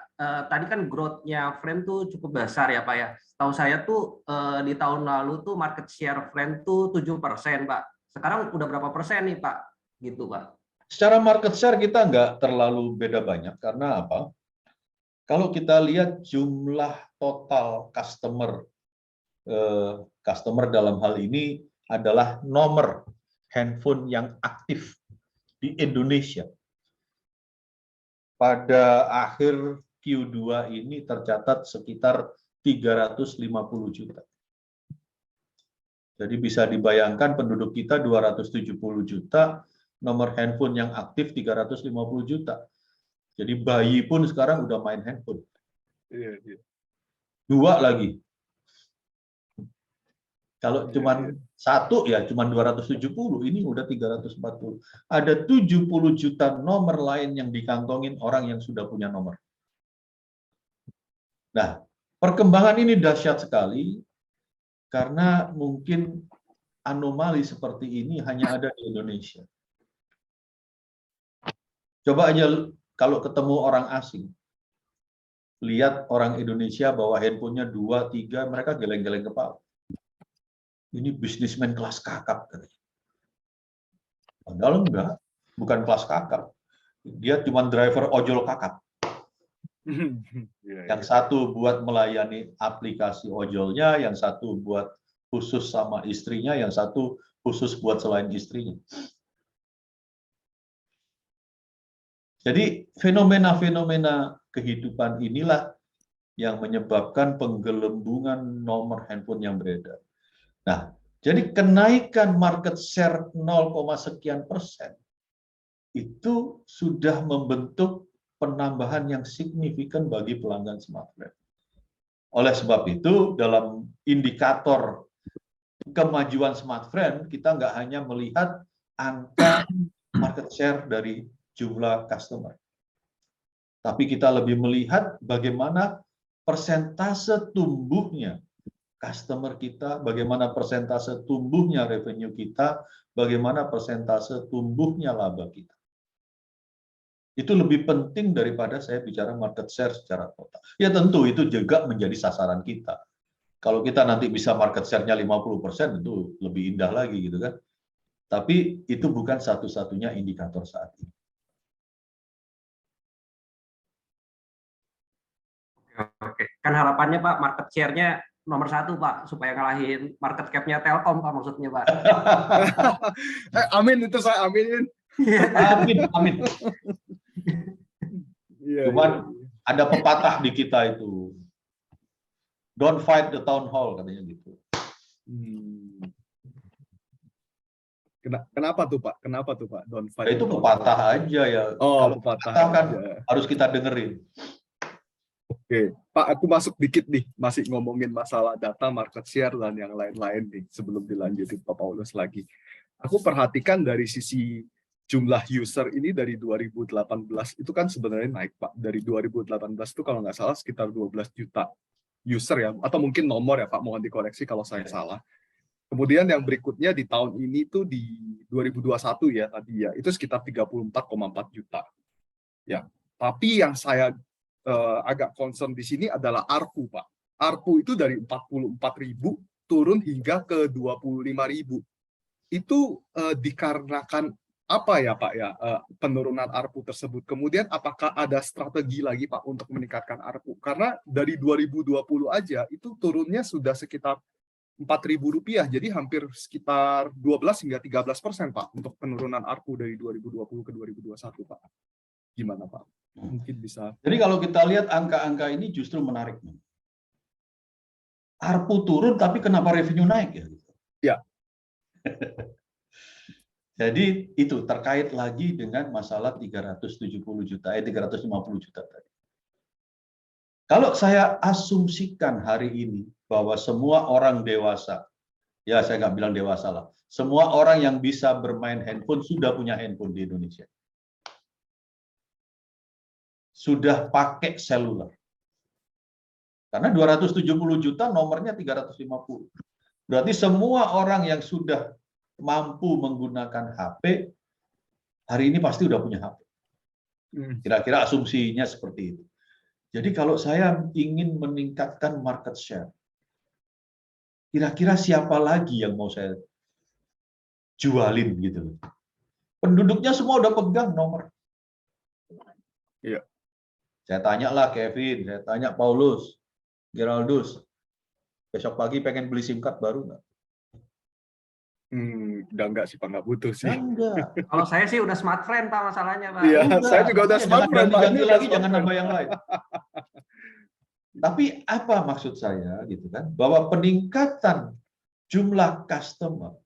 tadi kan growth-nya Frame tuh cukup besar ya Pak ya. Tahu saya tuh di tahun lalu tuh market share Frame tuh 7% Pak. Sekarang udah berapa persen nih Pak? Gitu Pak. Secara market share kita nggak terlalu beda banyak, karena apa? Kalau kita lihat jumlah total customer dalam hal ini adalah nomor handphone yang aktif di Indonesia. Pada akhir Q2 ini tercatat sekitar 350 juta. Jadi bisa dibayangkan penduduk kita 270 juta, nomor handphone yang aktif 350 juta. Jadi bayi pun sekarang udah main handphone. Iya, iya. 2 lagi. Kalau Iya, cuman iya. satu ya cuman 270, ini udah 340. Ada 70 juta nomor lain yang dikantongin orang yang sudah punya nomor. Nah, perkembangan ini dahsyat sekali karena mungkin anomali seperti ini hanya ada di Indonesia. Coba aja kalau ketemu orang asing, lihat orang Indonesia bawa handphonenya 2, 3, mereka geleng-geleng kepala. Ini bisnismen kelas kakap katanya. Padahal enggak, bukan kelas kakap. Dia cuma driver ojol kakap. Iya, Yang iya. satu buat melayani aplikasi ojolnya, yang satu buat khusus sama istrinya, yang satu khusus buat selain istrinya. Jadi fenomena-fenomena kehidupan inilah yang menyebabkan penggelembungan nomor handphone yang beredar. Nah, jadi kenaikan market share 0, sekian persen itu sudah membentuk penambahan yang signifikan bagi pelanggan smartphone. Oleh sebab itu, dalam indikator kemajuan smartphone, kita nggak hanya melihat angka market share dari jumlah customer, tapi kita lebih melihat bagaimana persentase tumbuhnya customer kita, bagaimana persentase tumbuhnya revenue kita, bagaimana persentase tumbuhnya laba kita. Itu lebih penting daripada saya bicara market share secara total. Ya tentu itu juga menjadi sasaran kita. Kalau kita nanti bisa market share-nya 50%, itu lebih indah lagi gitu kan. Tapi itu bukan satu-satunya indikator saat ini. Oke, kan harapannya Pak market share-nya nomor 1 Pak, supaya ngalahin market cap-nya Telkom Pak maksudnya Pak. Amin, itu saya aminin. Amin, amin. Iya, Cuman iya. ada pepatah di kita itu, don't fight the town hall katanya gitu. Kenapa tuh Pak? Kenapa tuh Pak? Don't fight Itu the town pepatah hall. aja ya. Oh, Kalau pepatah pepatah kan aja. harus kita dengerin. Oke, Pak, aku masuk dikit nih, masih ngomongin masalah data, market share, dan yang lain-lain nih, sebelum dilanjutin Pak Paulus lagi. Aku perhatikan dari sisi jumlah user ini dari 2018 itu kan sebenarnya naik, Pak. Dari 2018 itu kalau nggak salah sekitar 12 juta user ya, atau mungkin nomor ya Pak, mohon dikoreksi kalau saya salah. Kemudian yang berikutnya di tahun ini tuh di 2021 ya tadi ya, itu sekitar 34,4 juta. Ya, tapi yang saya agak concern di sini adalah ARPU, Pak. ARPU itu dari 44.000 turun hingga ke 25.000. Itu dikarenakan apa ya, Pak ya, penurunan ARPU tersebut? Kemudian apakah ada strategi lagi, Pak, untuk meningkatkan ARPU? Karena dari 2020 aja itu turunnya sudah sekitar Rp4.000, jadi hampir sekitar 12 hingga 13%, Pak, untuk penurunan ARPU dari 2020 ke 2021, Pak. Gimana, Pak? Mungkin bisa. Jadi kalau kita lihat angka-angka ini justru menarik. ARPU turun, tapi kenapa revenue naik ya? Ya. Jadi itu terkait lagi dengan masalah 350 juta tadi. Kalau saya asumsikan hari ini bahwa semua orang dewasa, ya saya nggak bilang dewasa lah, semua orang yang bisa bermain handphone sudah punya handphone di Indonesia. Sudah pakai seluler. Karena 270 juta nomornya 350. Berarti semua orang yang sudah mampu menggunakan HP, hari ini pasti udah punya HP. Kira-kira asumsinya seperti itu. Jadi kalau saya ingin meningkatkan market share, kira-kira siapa lagi yang mau saya jualin gitu. Penduduknya semua udah pegang nomor. Iya. Saya tanya lah Kevin, saya tanya Paulus, Geraldus, besok pagi pengen beli SIM card baru nggak? Udah enggak sih Pak, nggak butuh sih. Enggak. Kalau saya sih udah smart friend Pak masalahnya Pak. Iya, Enggak. saya juga udah Makanya smart friend, Pak. ganti-ganti Ini lagi, udah jangan smart nambah yang lain. Tapi apa maksud saya gitu kan? Bahwa peningkatan jumlah customer,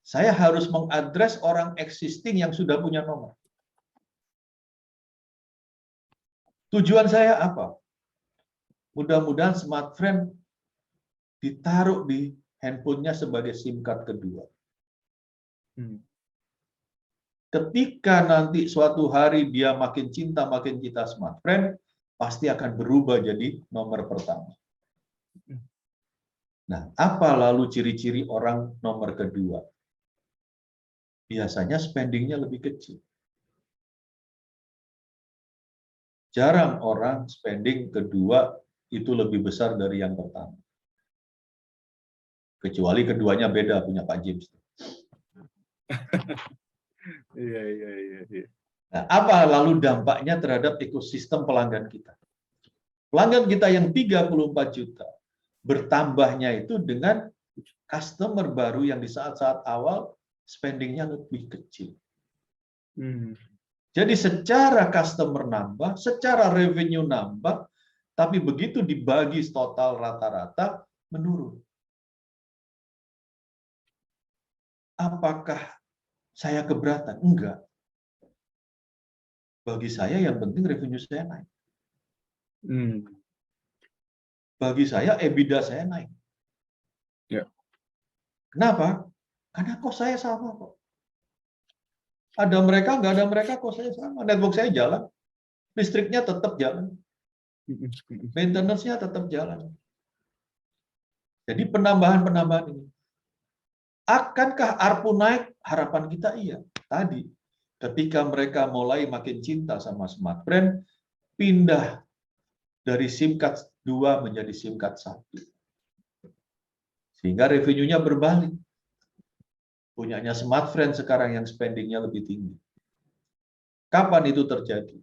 saya harus mengadres orang existing yang sudah punya nomor. Tujuan saya apa? Mudah-mudahan smartfren ditaruh di handphonenya sebagai SIM card kedua. Ketika nanti suatu hari dia makin cinta smartfren, pasti akan berubah jadi nomor pertama. Nah, apa lalu ciri-ciri orang nomor kedua? Biasanya spendingnya lebih kecil. Jarang orang spending kedua itu lebih besar dari yang pertama. Kecuali keduanya beda, punya Pak James. Iya. Nah, apa lalu dampaknya terhadap ekosistem pelanggan kita? Pelanggan kita yang 34 juta, bertambahnya itu dengan customer baru yang di saat-saat awal spendingnya lebih kecil. Jadi secara customer nambah, secara revenue nambah, tapi begitu dibagi total rata-rata menurun. Apakah saya keberatan? Enggak. Bagi saya yang penting revenue saya naik. Bagi saya EBITDA saya naik. Ya. Kenapa? Karena kok saya sama kok. Ada mereka, nggak ada mereka, kok saya sama. Network saya jalan. Listriknya tetap jalan. Maintenance-nya tetap jalan. Jadi penambahan-penambahan ini. Akankah ARPU naik? Harapan kita iya. Tadi, ketika mereka mulai makin cinta sama smartfren, pindah dari SIM card 2 menjadi SIM card 1. Sehingga revenue-nya berbalik. Punyanya smartfren sekarang yang spending-nya lebih tinggi. Kapan itu terjadi?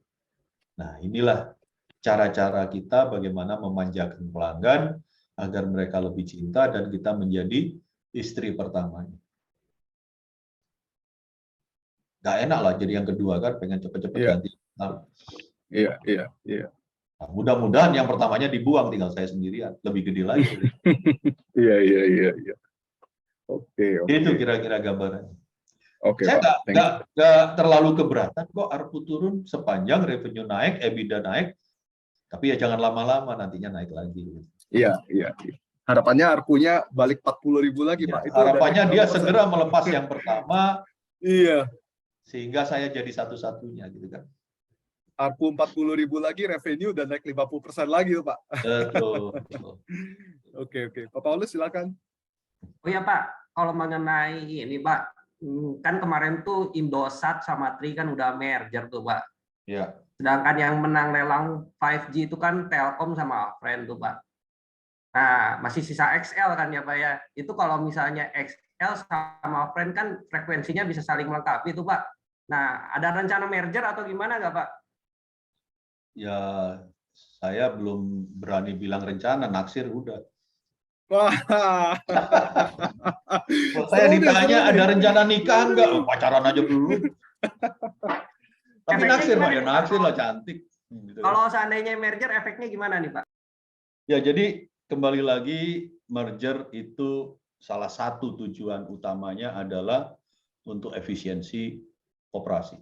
Nah, inilah cara-cara kita bagaimana memanjakan pelanggan agar mereka lebih cinta dan kita menjadi istri pertamanya. Gak enak lah jadi yang kedua kan, pengen cepet-cepet ganti. Iya. Nah, mudah-mudahan yang pertamanya dibuang, tinggal saya sendirian, lebih gede lagi. Iya. Oke. Itu kira-kira gambarannya. Oke, Saya Pak. nggak terlalu keberatan kok ARPU turun sepanjang revenue naik, EBITDA naik, tapi ya jangan lama-lama, nantinya naik lagi. Iya. Harapannya ARPU-nya balik 40.000 lagi, Ya, Pak. Itu harapannya dari dia berapa segera persen? melepas yang pertama, Iya. sehingga saya jadi satu-satunya gitu kan. ARPU 40.000 lagi, revenue udah naik 50% lagi, Pak. Betul. Oke. Pak Paulus, silakan. Oh ya Pak, kalau mengenai ini Pak, kan kemarin tuh Indosat sama Tri kan udah merger tuh Pak. Ya. Sedangkan yang menang lelang 5G itu kan Telkom sama Alfred tuh Pak. Nah, masih sisa XL kan ya Pak ya. Itu kalau misalnya XL sama Alfred kan frekuensinya bisa saling melengkapi tuh Pak. Nah, ada rencana merger atau gimana nggak Pak? Ya, saya belum berani bilang rencana, naksir udah. Wah. Kalau saya ditanya ada rencana nikah enggak? Oh, pacaran aja dulu. Tapi Efeknya naksir Pak, gimana ya nih, Pak? naksir lah, cantik. Gitu. Kalau seandainya merger efeknya gimana nih Pak? Ya, jadi kembali lagi merger itu salah satu tujuan utamanya adalah untuk efisiensi operasi.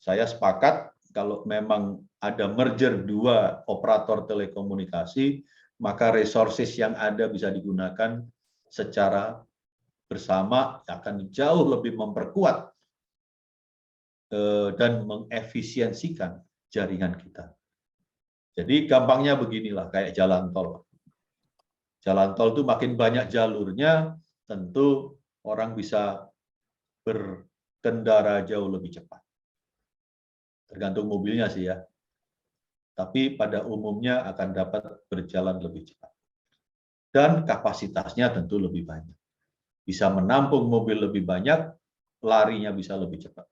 Saya sepakat kalau memang ada merger dua operator telekomunikasi, maka resources yang ada bisa digunakan secara bersama, akan jauh lebih memperkuat dan mengefisiensikan jaringan kita. Jadi gampangnya beginilah, kayak jalan tol. Jalan tol itu makin banyak jalurnya, tentu orang bisa berkendara jauh lebih cepat. Tergantung mobilnya sih ya. Tapi pada umumnya akan dapat berjalan lebih cepat. Dan kapasitasnya tentu lebih banyak. Bisa menampung mobil lebih banyak, larinya bisa lebih cepat.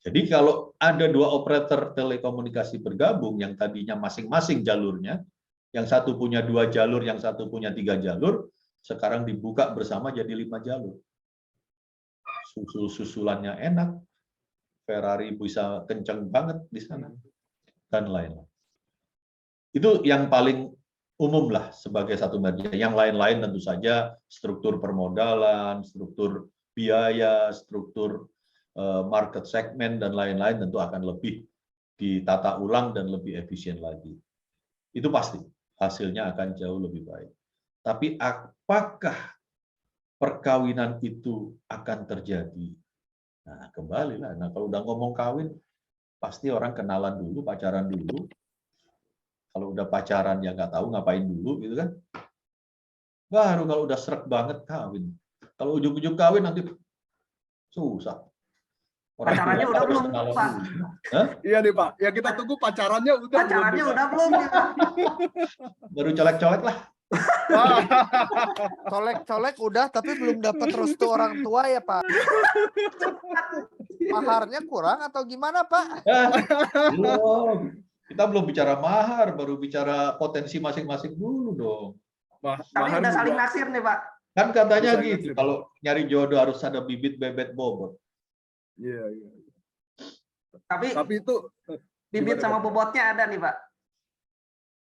Jadi kalau ada dua operator telekomunikasi bergabung yang tadinya masing-masing jalurnya, yang satu punya 2 jalur, yang satu punya 3 jalur, sekarang dibuka bersama jadi 5 jalur. Susul-susulannya enak, Ferrari bisa kenceng banget di sana, dan lain-lain. Itu yang paling umum lah sebagai satu merger. Yang lain-lain tentu saja struktur permodalan, struktur biaya, struktur market segment, dan lain-lain tentu akan lebih ditata ulang dan lebih efisien lagi. Itu pasti hasilnya akan jauh lebih baik. Tapi apakah perkawinan itu akan terjadi? Nah, kembali lah. Nah, kalau udah ngomong kawin, pasti orang kenalan dulu, pacaran dulu. Kalau udah pacaran ya nggak tahu ngapain dulu, gitu kan? Baru kalau udah srek banget kawin. Kalau ujung-ujung kawin nanti susah. Orang Pacarannya tua udah harus belum, kenalan Pak? dulu. Hah? Iya nih Pak, ya kita tunggu pacarannya udah belum Pacarannya nih, Pak? udah belum nih, Pak? Baru colek-colek lah. Colek-colek udah tapi belum dapat restu orang tua ya Pak. Maharnya kurang atau gimana Pak? Belum. Kita belum bicara mahar, baru bicara potensi masing-masing dulu dong. Tapi udah saling naksir nih, Pak. Kan katanya Bisa gitu, naksir. kalau nyari jodoh harus ada bibit, bebet, bobot. Iya, iya. Tapi Tapi itu bibit gimana, sama Pak? bobotnya ada nih, Pak.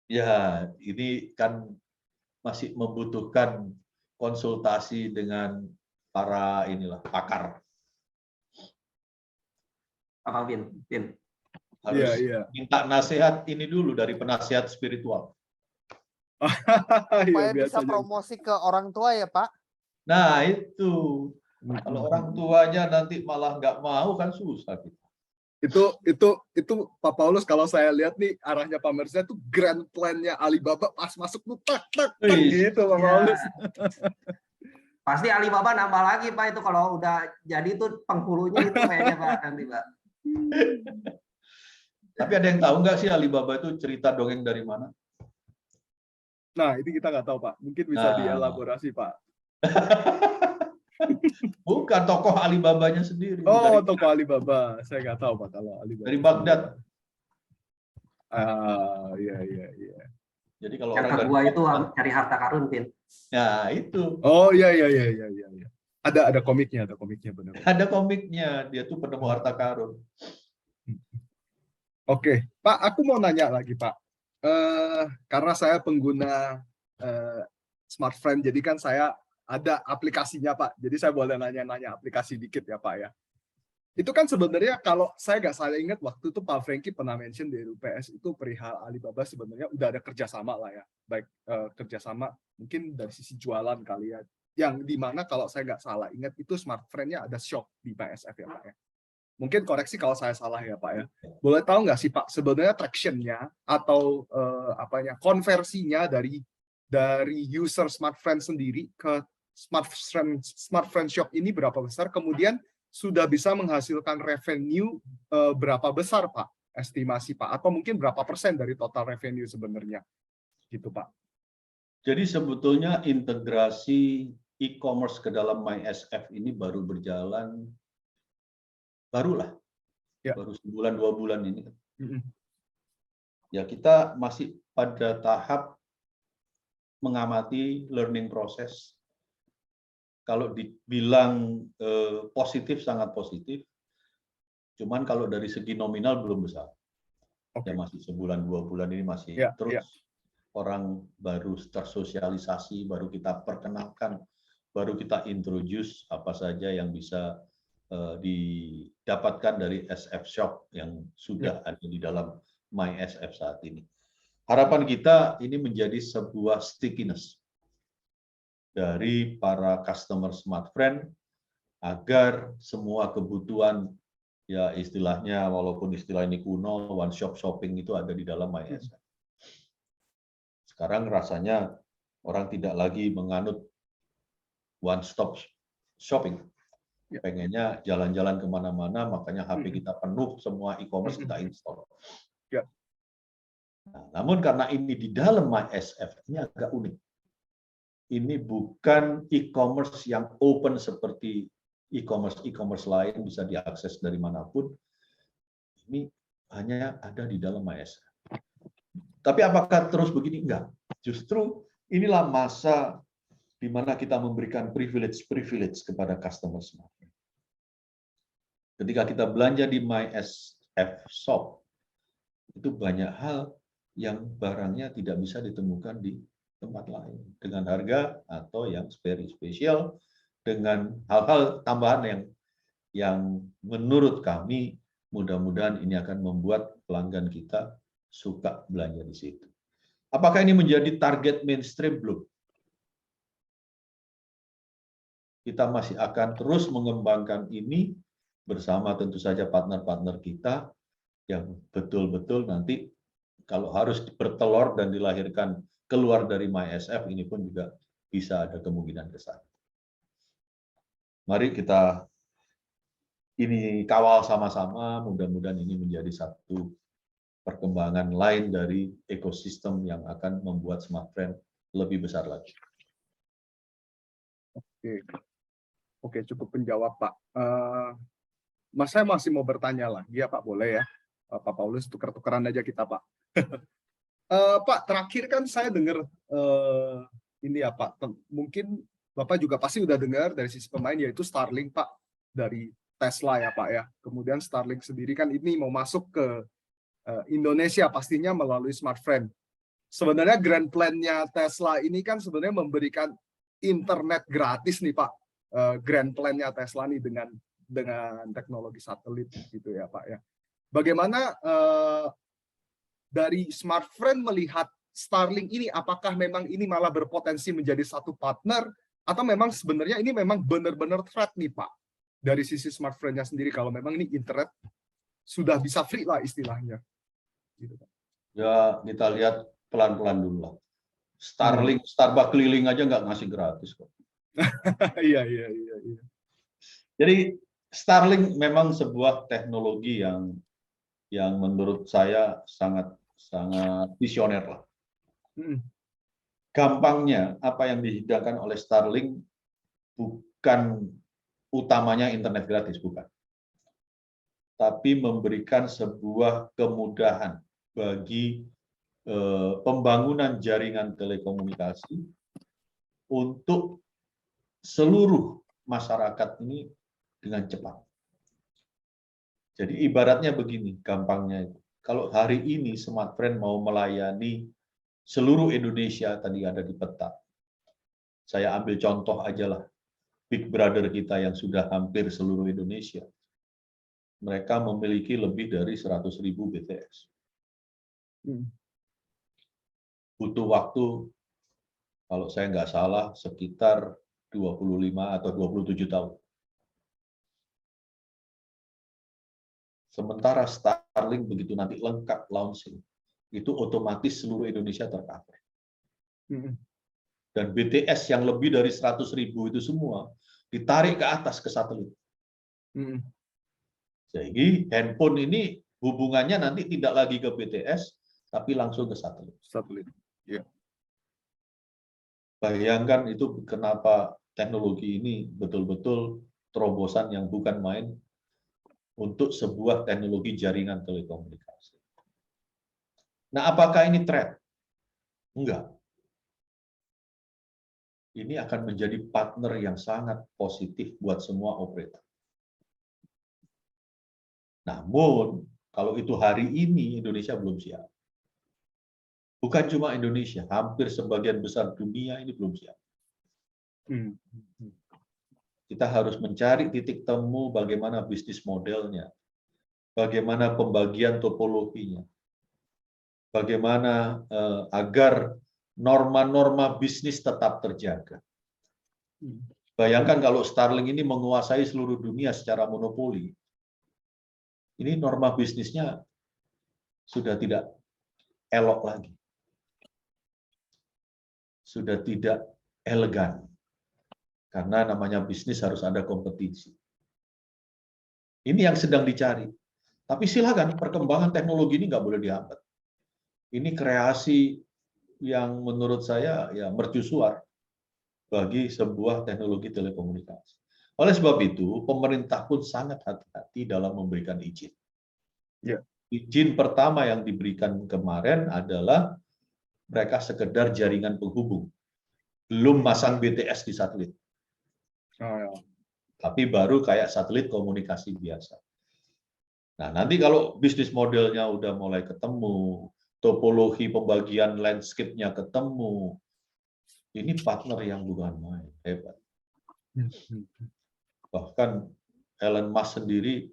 Ya, ini kan masih membutuhkan konsultasi dengan para pakar. Apa, Vin? Harus Iya, iya. minta nasihat ini dulu dari penasihat spiritual. Iya, Supaya bisa biasanya. promosi ke orang tua ya Pak. Nah, itu. Kalau orang tuanya nanti malah nggak mau kan susah gitu. Itu Pak Paulus, kalau saya lihat nih arahnya Pak Merza itu grand plan-nya Alibaba pas masuk tuh tak Wih, gitu Pak Iya. Paulus. Pasti Alibaba nambah lagi, Pak, itu kalau udah jadi tuh penghulunya itu kayaknya, Pak, nanti, Pak. Tapi ada yang tahu nggak sih Alibaba itu cerita dongeng dari mana? Nah, itu kita nggak tahu Pak. Mungkin bisa Nah. dielaborasi Pak. Bukan tokoh Alibabanya sendiri. Oh, dari, toko Alibaba. Saya nggak tahu Pak kalau Alibaba. dari Baghdad. Ah, iya, iya, iya. Jadi kalau Yang orang ke dari gua itu Baghdad, cari harta karun, Vin. ya itu Oh, iya, iya, iya, iya, iya, iya. Ada komiknya benar. ada komiknya. Dia tuh penemu harta karun. Oke, Pak, aku mau nanya lagi, Pak. Karena saya pengguna Smart Friend, jadi kan saya ada aplikasinya, Pak. Jadi saya boleh nanya-nanya aplikasi dikit ya, Pak ya. Itu kan sebenarnya kalau saya nggak salah ingat waktu itu Pak Franky pernah mention di UPS itu perihal Alibaba sebenarnya udah ada kerjasama lah ya, baik kerjasama mungkin dari sisi jualan kali ya, yang dimana kalau saya nggak salah ingat itu Smart Friend-nya ada shop di PSF ya Pak ya. Mungkin koreksi kalau saya salah ya Pak ya. Boleh tahu nggak sih Pak sebenarnya traction-nya atau konversinya dari user Smart Friend sendiri ke Smart Friend Shop ini berapa besar? Kemudian sudah bisa menghasilkan revenue berapa besar Pak? Estimasi Pak? Atau mungkin berapa persen dari total revenue sebenarnya? Gitu Pak. Jadi sebetulnya integrasi e-commerce ke dalam MySF ini baru berjalan, barulah, Ya. baru sebulan 2 bulan ini. Mm-mm. Ya kita masih pada tahap mengamati learning process. Kalau dibilang positif, sangat positif. Cuman kalau dari segi nominal belum besar. Oke. Ya masih sebulan 2 bulan ini masih Ya, terus. ya. Orang baru tersosialisasi, baru kita perkenalkan, baru kita introduce apa saja yang bisa didapatkan dari SF Shop yang sudah ada di dalam MySF saat ini. Harapan kita ini menjadi sebuah stickiness dari para customer Smart Friend agar semua kebutuhan, ya istilahnya walaupun istilah ini kuno, one shop shopping itu ada di dalam MySF. Sekarang rasanya orang tidak lagi menganut one stop shopping. Pengennya jalan-jalan kemana-mana, makanya HP kita penuh, semua e-commerce kita install. Ya. Nah, namun karena ini di dalam MySF, ini agak unik. Ini bukan e-commerce yang open seperti e-commerce lain bisa diakses dari manapun. Ini hanya ada di dalam MySF. Tapi apakah terus begini? Enggak. Justru inilah masa di mana kita memberikan privilege kepada customer Smart Friend. Ketika kita belanja di MySF Shop, itu banyak hal yang barangnya tidak bisa ditemukan di tempat lain dengan harga atau yang very spesial, dengan hal-hal tambahan yang menurut kami mudah-mudahan ini akan membuat pelanggan kita suka belanja di situ. Apakah ini menjadi target mainstream? Belum. Kita masih akan terus mengembangkan ini bersama tentu saja partner-partner kita yang betul-betul nanti kalau harus bertelur dan dilahirkan keluar dari MySF, ini pun juga bisa ada kemungkinan ke sana. Mari kita ini kawal sama-sama, mudah-mudahan ini menjadi satu perkembangan lain dari ekosistem yang akan membuat Smartfren lebih besar lagi. Oke, cukup menjawab Pak. Mas, saya masih mau bertanya lagi ya Pak, boleh ya? Pak Paulus, tuker-tukeran aja kita Pak. Pak, terakhir kan saya dengar ini ya Pak, mungkin Bapak juga pasti udah dengar dari sisi pemain, yaitu Starlink Pak, dari Tesla ya Pak ya. Kemudian Starlink sendiri kan ini mau masuk ke Indonesia pastinya melalui Smartfren. Sebenarnya grand plan-nya Tesla ini kan sebenarnya memberikan internet gratis nih Pak. Grand plan-nya Tesla nih dengan teknologi satelit gitu ya Pak ya. Bagaimana dari Smartfren melihat Starlink ini, apakah memang ini malah berpotensi menjadi satu partner atau memang sebenarnya ini memang benar-benar threat nih Pak dari sisi Smartfren-nya sendiri kalau memang ini internet sudah bisa free lah istilahnya. Gitu, Pak. Ya, kita lihat pelan-pelan dulu lah. Starlink, Starbucks keliling aja nggak ngasih gratis kok. Iya. Jadi Starlink memang sebuah teknologi yang menurut saya sangat visioner lah. Gampangnya apa yang dihidangkan oleh Starlink bukan utamanya internet gratis, bukan. Tapi memberikan sebuah kemudahan bagi pembangunan jaringan telekomunikasi untuk seluruh masyarakat ini dengan cepat. Jadi ibaratnya begini, gampangnya itu. Kalau hari ini Smartfren mau melayani seluruh Indonesia, tadi ada di peta. Saya ambil contoh aja lah, Big Brother kita yang sudah hampir seluruh Indonesia. Mereka memiliki lebih dari 100.000 BTS. Butuh waktu, kalau saya nggak salah, sekitar 25 atau 27 tahun. Sementara Starlink begitu nanti lengkap launching, itu otomatis seluruh Indonesia tercover. Dan BTS yang lebih dari 100.000 itu semua ditarik ke atas ke satelit. Jadi handphone ini hubungannya nanti tidak lagi ke BTS, tapi langsung ke satelit. Ya. Bayangkan itu kenapa teknologi ini betul-betul terobosan yang bukan main untuk sebuah teknologi jaringan telekomunikasi. Nah, apakah ini threat? Enggak. Ini akan menjadi partner yang sangat positif buat semua operator. Namun, kalau itu hari ini Indonesia belum siap. Bukan cuma Indonesia, hampir sebagian besar dunia ini belum siap. Kita harus mencari titik temu bagaimana bisnis modelnya, bagaimana pembagian topologinya, bagaimana agar norma-norma bisnis tetap terjaga. Bayangkan kalau Starlink ini menguasai seluruh dunia secara monopoli, ini norma bisnisnya sudah tidak elok lagi. Sudah tidak elegan. Karena namanya bisnis harus ada kompetisi. Ini yang sedang dicari. Tapi silakan, perkembangan teknologi ini nggak boleh dihambat. Ini kreasi yang menurut saya ya mercusuar bagi sebuah teknologi telekomunikasi. Oleh sebab itu, pemerintah pun sangat hati-hati dalam memberikan izin. Ya. Izin pertama yang diberikan kemarin adalah mereka sekedar jaringan penghubung. Belum masang BTS di satelit. Tapi baru kayak satelit komunikasi biasa. Nah, nanti kalau bisnis modelnya udah mulai ketemu, topologi pembagian landscape-nya ketemu, ini partner yang bukan main, hebat. Bahkan Elon Musk sendiri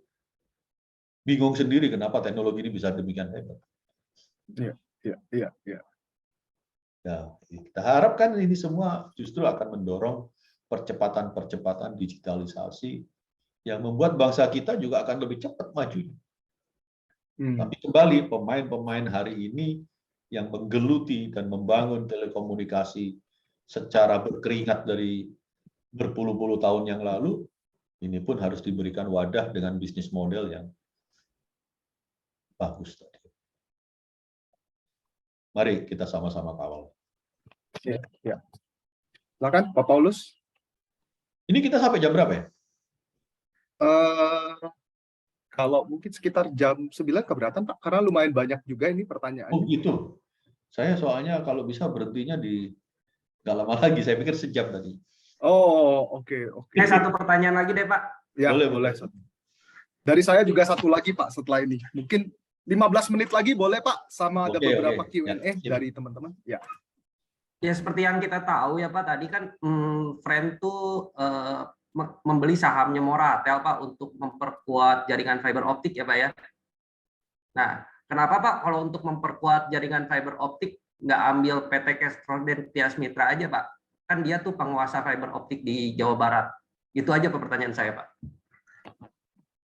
bingung sendiri kenapa teknologi ini bisa demikian hebat. Iya. Nah, kita harapkan ini semua justru akan mendorong percepatan digitalisasi yang membuat bangsa kita juga akan lebih cepat maju. Tapi kembali, pemain-pemain hari ini yang menggeluti dan membangun telekomunikasi secara berkeringat dari berpuluh-puluh tahun yang lalu, ini pun harus diberikan wadah dengan bisnis model yang bagus tadi. Mari kita sama-sama kawal. Ya. Silakan Pak Paulus. Ini kita sampai jam berapa ya? Kalau mungkin sekitar jam 9 keberatan Pak, karena lumayan banyak juga ini pertanyaan. Oh gitu. Saya soalnya kalau bisa berhentinya di nggak lama lagi. Saya pikir sejam tadi. Oh, oke. Satu pertanyaan lagi deh, Pak. Ya, boleh. Dari saya juga satu lagi Pak setelah ini. Mungkin 15 menit lagi boleh Pak, sama ada beberapa Q&A dari teman-teman. Ya. Ya seperti yang kita tahu ya Pak, tadi kan Friend tuh membeli sahamnya Moratel Pak untuk memperkuat jaringan fiber optik ya Pak ya. Nah, kenapa Pak kalau untuk memperkuat jaringan fiber optik nggak ambil PT Kestrol dan Tias Mitra aja Pak? Kan dia tuh penguasa fiber optik di Jawa Barat. Itu aja pertanyaan saya Pak.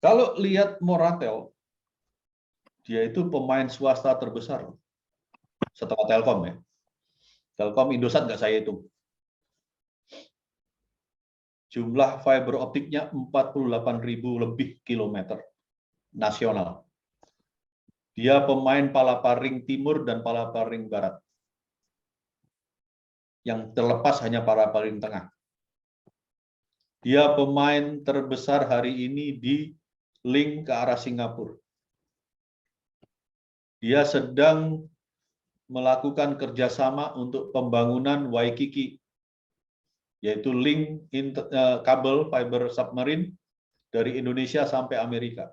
Kalau lihat Moratel, dia itu pemain swasta terbesar setelah Telkom ya. Telkom Indosat nggak saya hitung. Jumlah fiber optiknya 48.000 lebih kilometer nasional. Dia pemain Palaparing Timur dan Palaparing Barat. Yang terlepas hanya Palaparing Tengah. Dia pemain terbesar hari ini di link ke arah Singapura. Dia sedang melakukan kerjasama untuk pembangunan Waikiki, yaitu link kabel fiber submarine dari Indonesia sampai Amerika,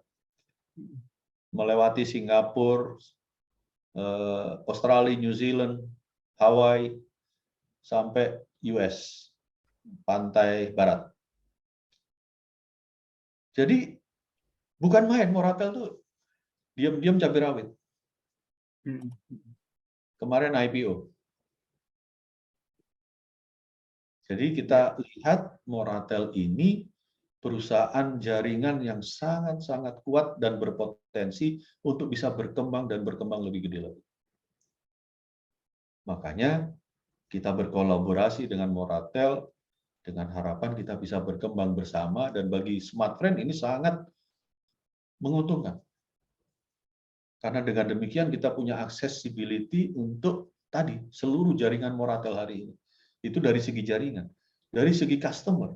melewati Singapura, Australia, New Zealand, Hawaii, sampai US, pantai barat. Jadi bukan main, Moratel tuh diam-diam cabai rawit. Kemarin IPO. Jadi kita lihat Moratel ini perusahaan jaringan yang sangat-sangat kuat dan berpotensi untuk bisa berkembang dan berkembang lebih gede lagi. Makanya kita berkolaborasi dengan Moratel dengan harapan kita bisa berkembang bersama, dan bagi Smartfren ini sangat menguntungkan. Karena dengan demikian kita punya accessibility untuk tadi seluruh jaringan Moratel hari ini. Itu dari segi jaringan. Dari segi customer,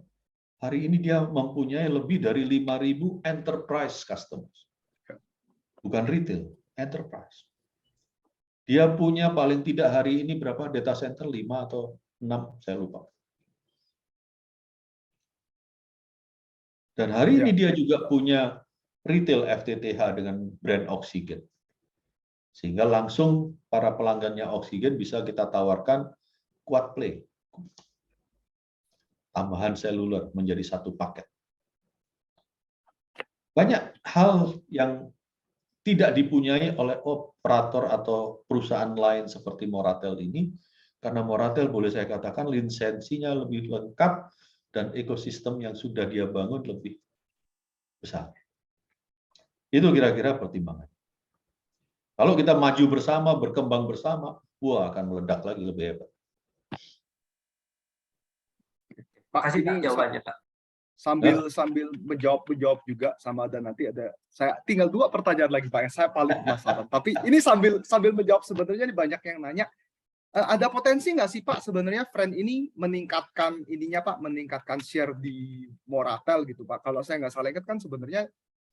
hari ini dia mempunyai lebih dari 5.000 enterprise customers. Bukan retail, enterprise. Dia punya paling tidak hari ini berapa data center, 5 atau 6, saya lupa. Dan hari ini dia juga punya retail FTTH dengan brand Oxygen. Sehingga langsung para pelanggannya Oxygen bisa kita tawarkan quad play. Tambahan seluler menjadi satu paket. Banyak hal yang tidak dipunyai oleh operator atau perusahaan lain seperti Moratel ini, karena Moratel boleh saya katakan lisensinya lebih lengkap dan ekosistem yang sudah dia bangun lebih besar. Itu kira-kira pertimbangan. Kalau kita maju bersama, berkembang bersama, wah akan meledak lagi lebih hebat. Pak, kasih jawabannya Pak. Sambil menjawab juga sama, dan nanti ada saya tinggal 2 pertanyaan lagi Pak yang saya paling penasaran. Tapi ini sambil menjawab, sebenarnya banyak yang nanya, ada potensi nggak sih Pak sebenarnya Friend ini meningkatkan meningkatkan share di Moratel gitu Pak? Kalau saya nggak salah ingat kan sebenarnya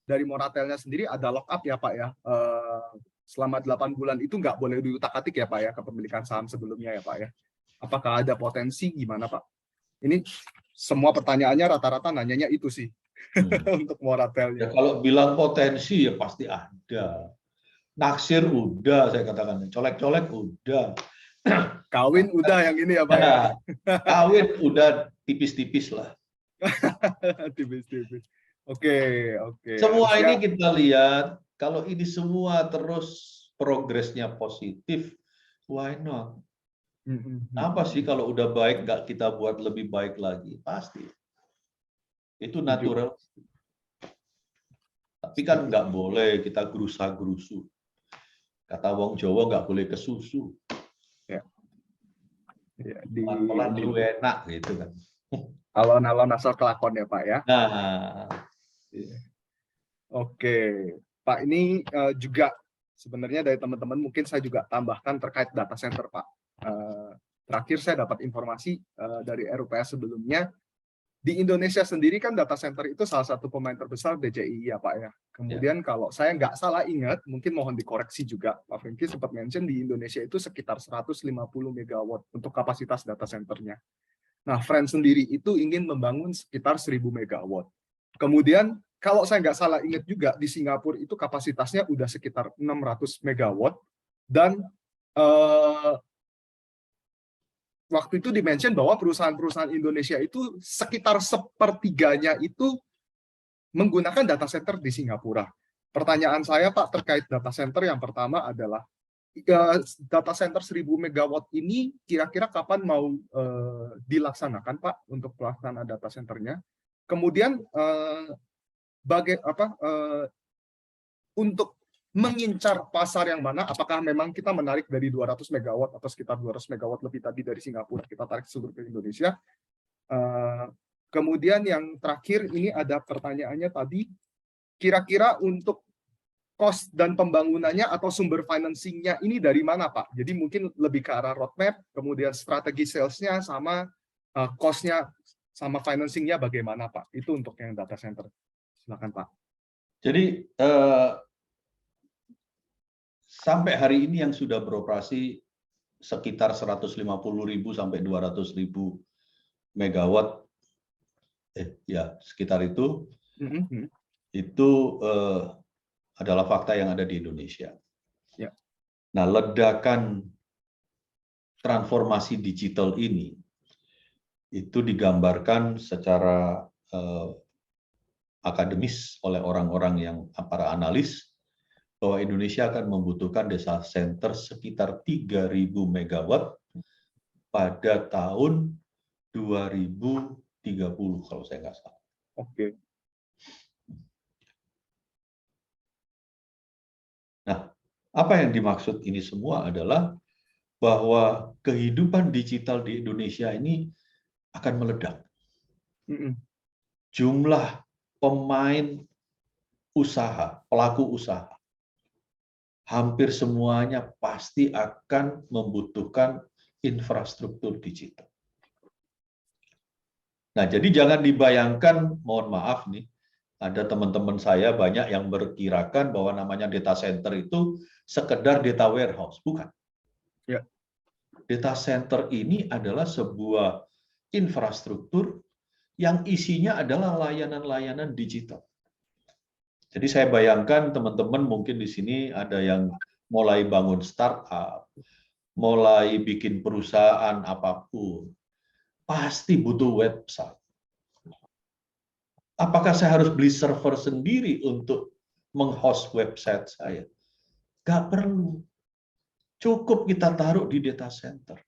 dari Moratelnya sendiri ada lock up ya Pak ya, selama 8 bulan itu nggak boleh diutak-atik ya Pak ya, kepemilikan saham sebelumnya ya Pak ya. Apakah ada potensi, gimana Pak? Ini semua pertanyaannya rata-rata nanyanya itu sih untuk Moratelnya. Ya, kalau bilang potensi ya pasti ada. Naksir udah, saya katakan, colek-colek udah. Kawin udah yang ini ya Pak ya. Kawin udah tipis-tipis lah. Tipis-tipis. Oke. Semua Harusnya ini kita lihat, kalau ini semua terus progresnya positif, why not? Apa sih kalau udah baik nggak kita buat lebih baik lagi? Pasti. Itu Setuju. natural. Tapi kan nggak boleh kita gerusa-gerusu. Kata wong Jawa nggak boleh kesusu. Ya, Pelan-pelan lu enak gitu kan. alon-alon asal kelakon ya Pak ya. Nah, Oke, Pak, ini juga sebenarnya dari teman-teman mungkin saya juga tambahkan terkait data center, Pak. Terakhir saya dapat informasi dari RUPS sebelumnya, di Indonesia sendiri kan data center itu salah satu pemain terbesar DJI ya Pak ya. Kemudian kalau saya nggak salah ingat, mungkin mohon dikoreksi juga, Pak Franky sempat mention di Indonesia itu sekitar 150 megawatt untuk kapasitas data centernya. Nah, Friends sendiri itu ingin membangun sekitar 1000 megawatt. Kemudian kalau saya nggak salah ingat juga di Singapura itu kapasitasnya udah sekitar 600 megawatt dan waktu itu dimention bahwa perusahaan-perusahaan Indonesia itu sekitar sepertiganya itu menggunakan data center di Singapura. Pertanyaan saya Pak terkait data center yang pertama adalah data center 1000 megawatt ini kira-kira kapan mau dilaksanakan Pak untuk pelaksanaan data centernya? Kemudian untuk mengincar pasar yang mana, apakah memang kita menarik dari 200 megawatt atau sekitar 200 megawatt lebih tadi dari Singapura, kita tarik seluruh ke Indonesia. Kemudian yang terakhir ini ada pertanyaannya tadi, kira-kira untuk cost dan pembangunannya atau sumber financing-nya ini dari mana Pak? Jadi mungkin lebih ke arah roadmap, kemudian strategi sales-nya sama cost-nya sama financing-nya bagaimana Pak? Itu untuk yang data center. Silakan Pak. jadi sampai hari ini yang sudah beroperasi sekitar 150.000 sampai 200.000 megawatt, ya sekitar itu adalah fakta yang ada di Indonesia. Ya. Nah, ledakan transformasi digital ini itu digambarkan secara akademis oleh orang-orang yang para analis bahwa Indonesia akan membutuhkan data center sekitar 3.000 megawatt pada tahun 2030 kalau saya nggak salah. Oke. Nah, apa yang dimaksud ini semua adalah bahwa kehidupan digital di Indonesia ini akan meledak. Jumlah pemain usaha, pelaku usaha, hampir semuanya pasti akan membutuhkan infrastruktur digital. Nah, jadi jangan dibayangkan, mohon maaf nih, ada teman-teman saya banyak yang berkirakan bahwa namanya data center itu sekedar data warehouse. Bukan. Ya. Data center ini adalah sebuah infrastruktur yang isinya adalah layanan-layanan digital. Jadi saya bayangkan teman-teman mungkin di sini ada yang mulai bangun startup, mulai bikin perusahaan apapun, pasti butuh website. Apakah saya harus beli server sendiri untuk menghost website saya? Nggak perlu. Cukup kita taruh di data center.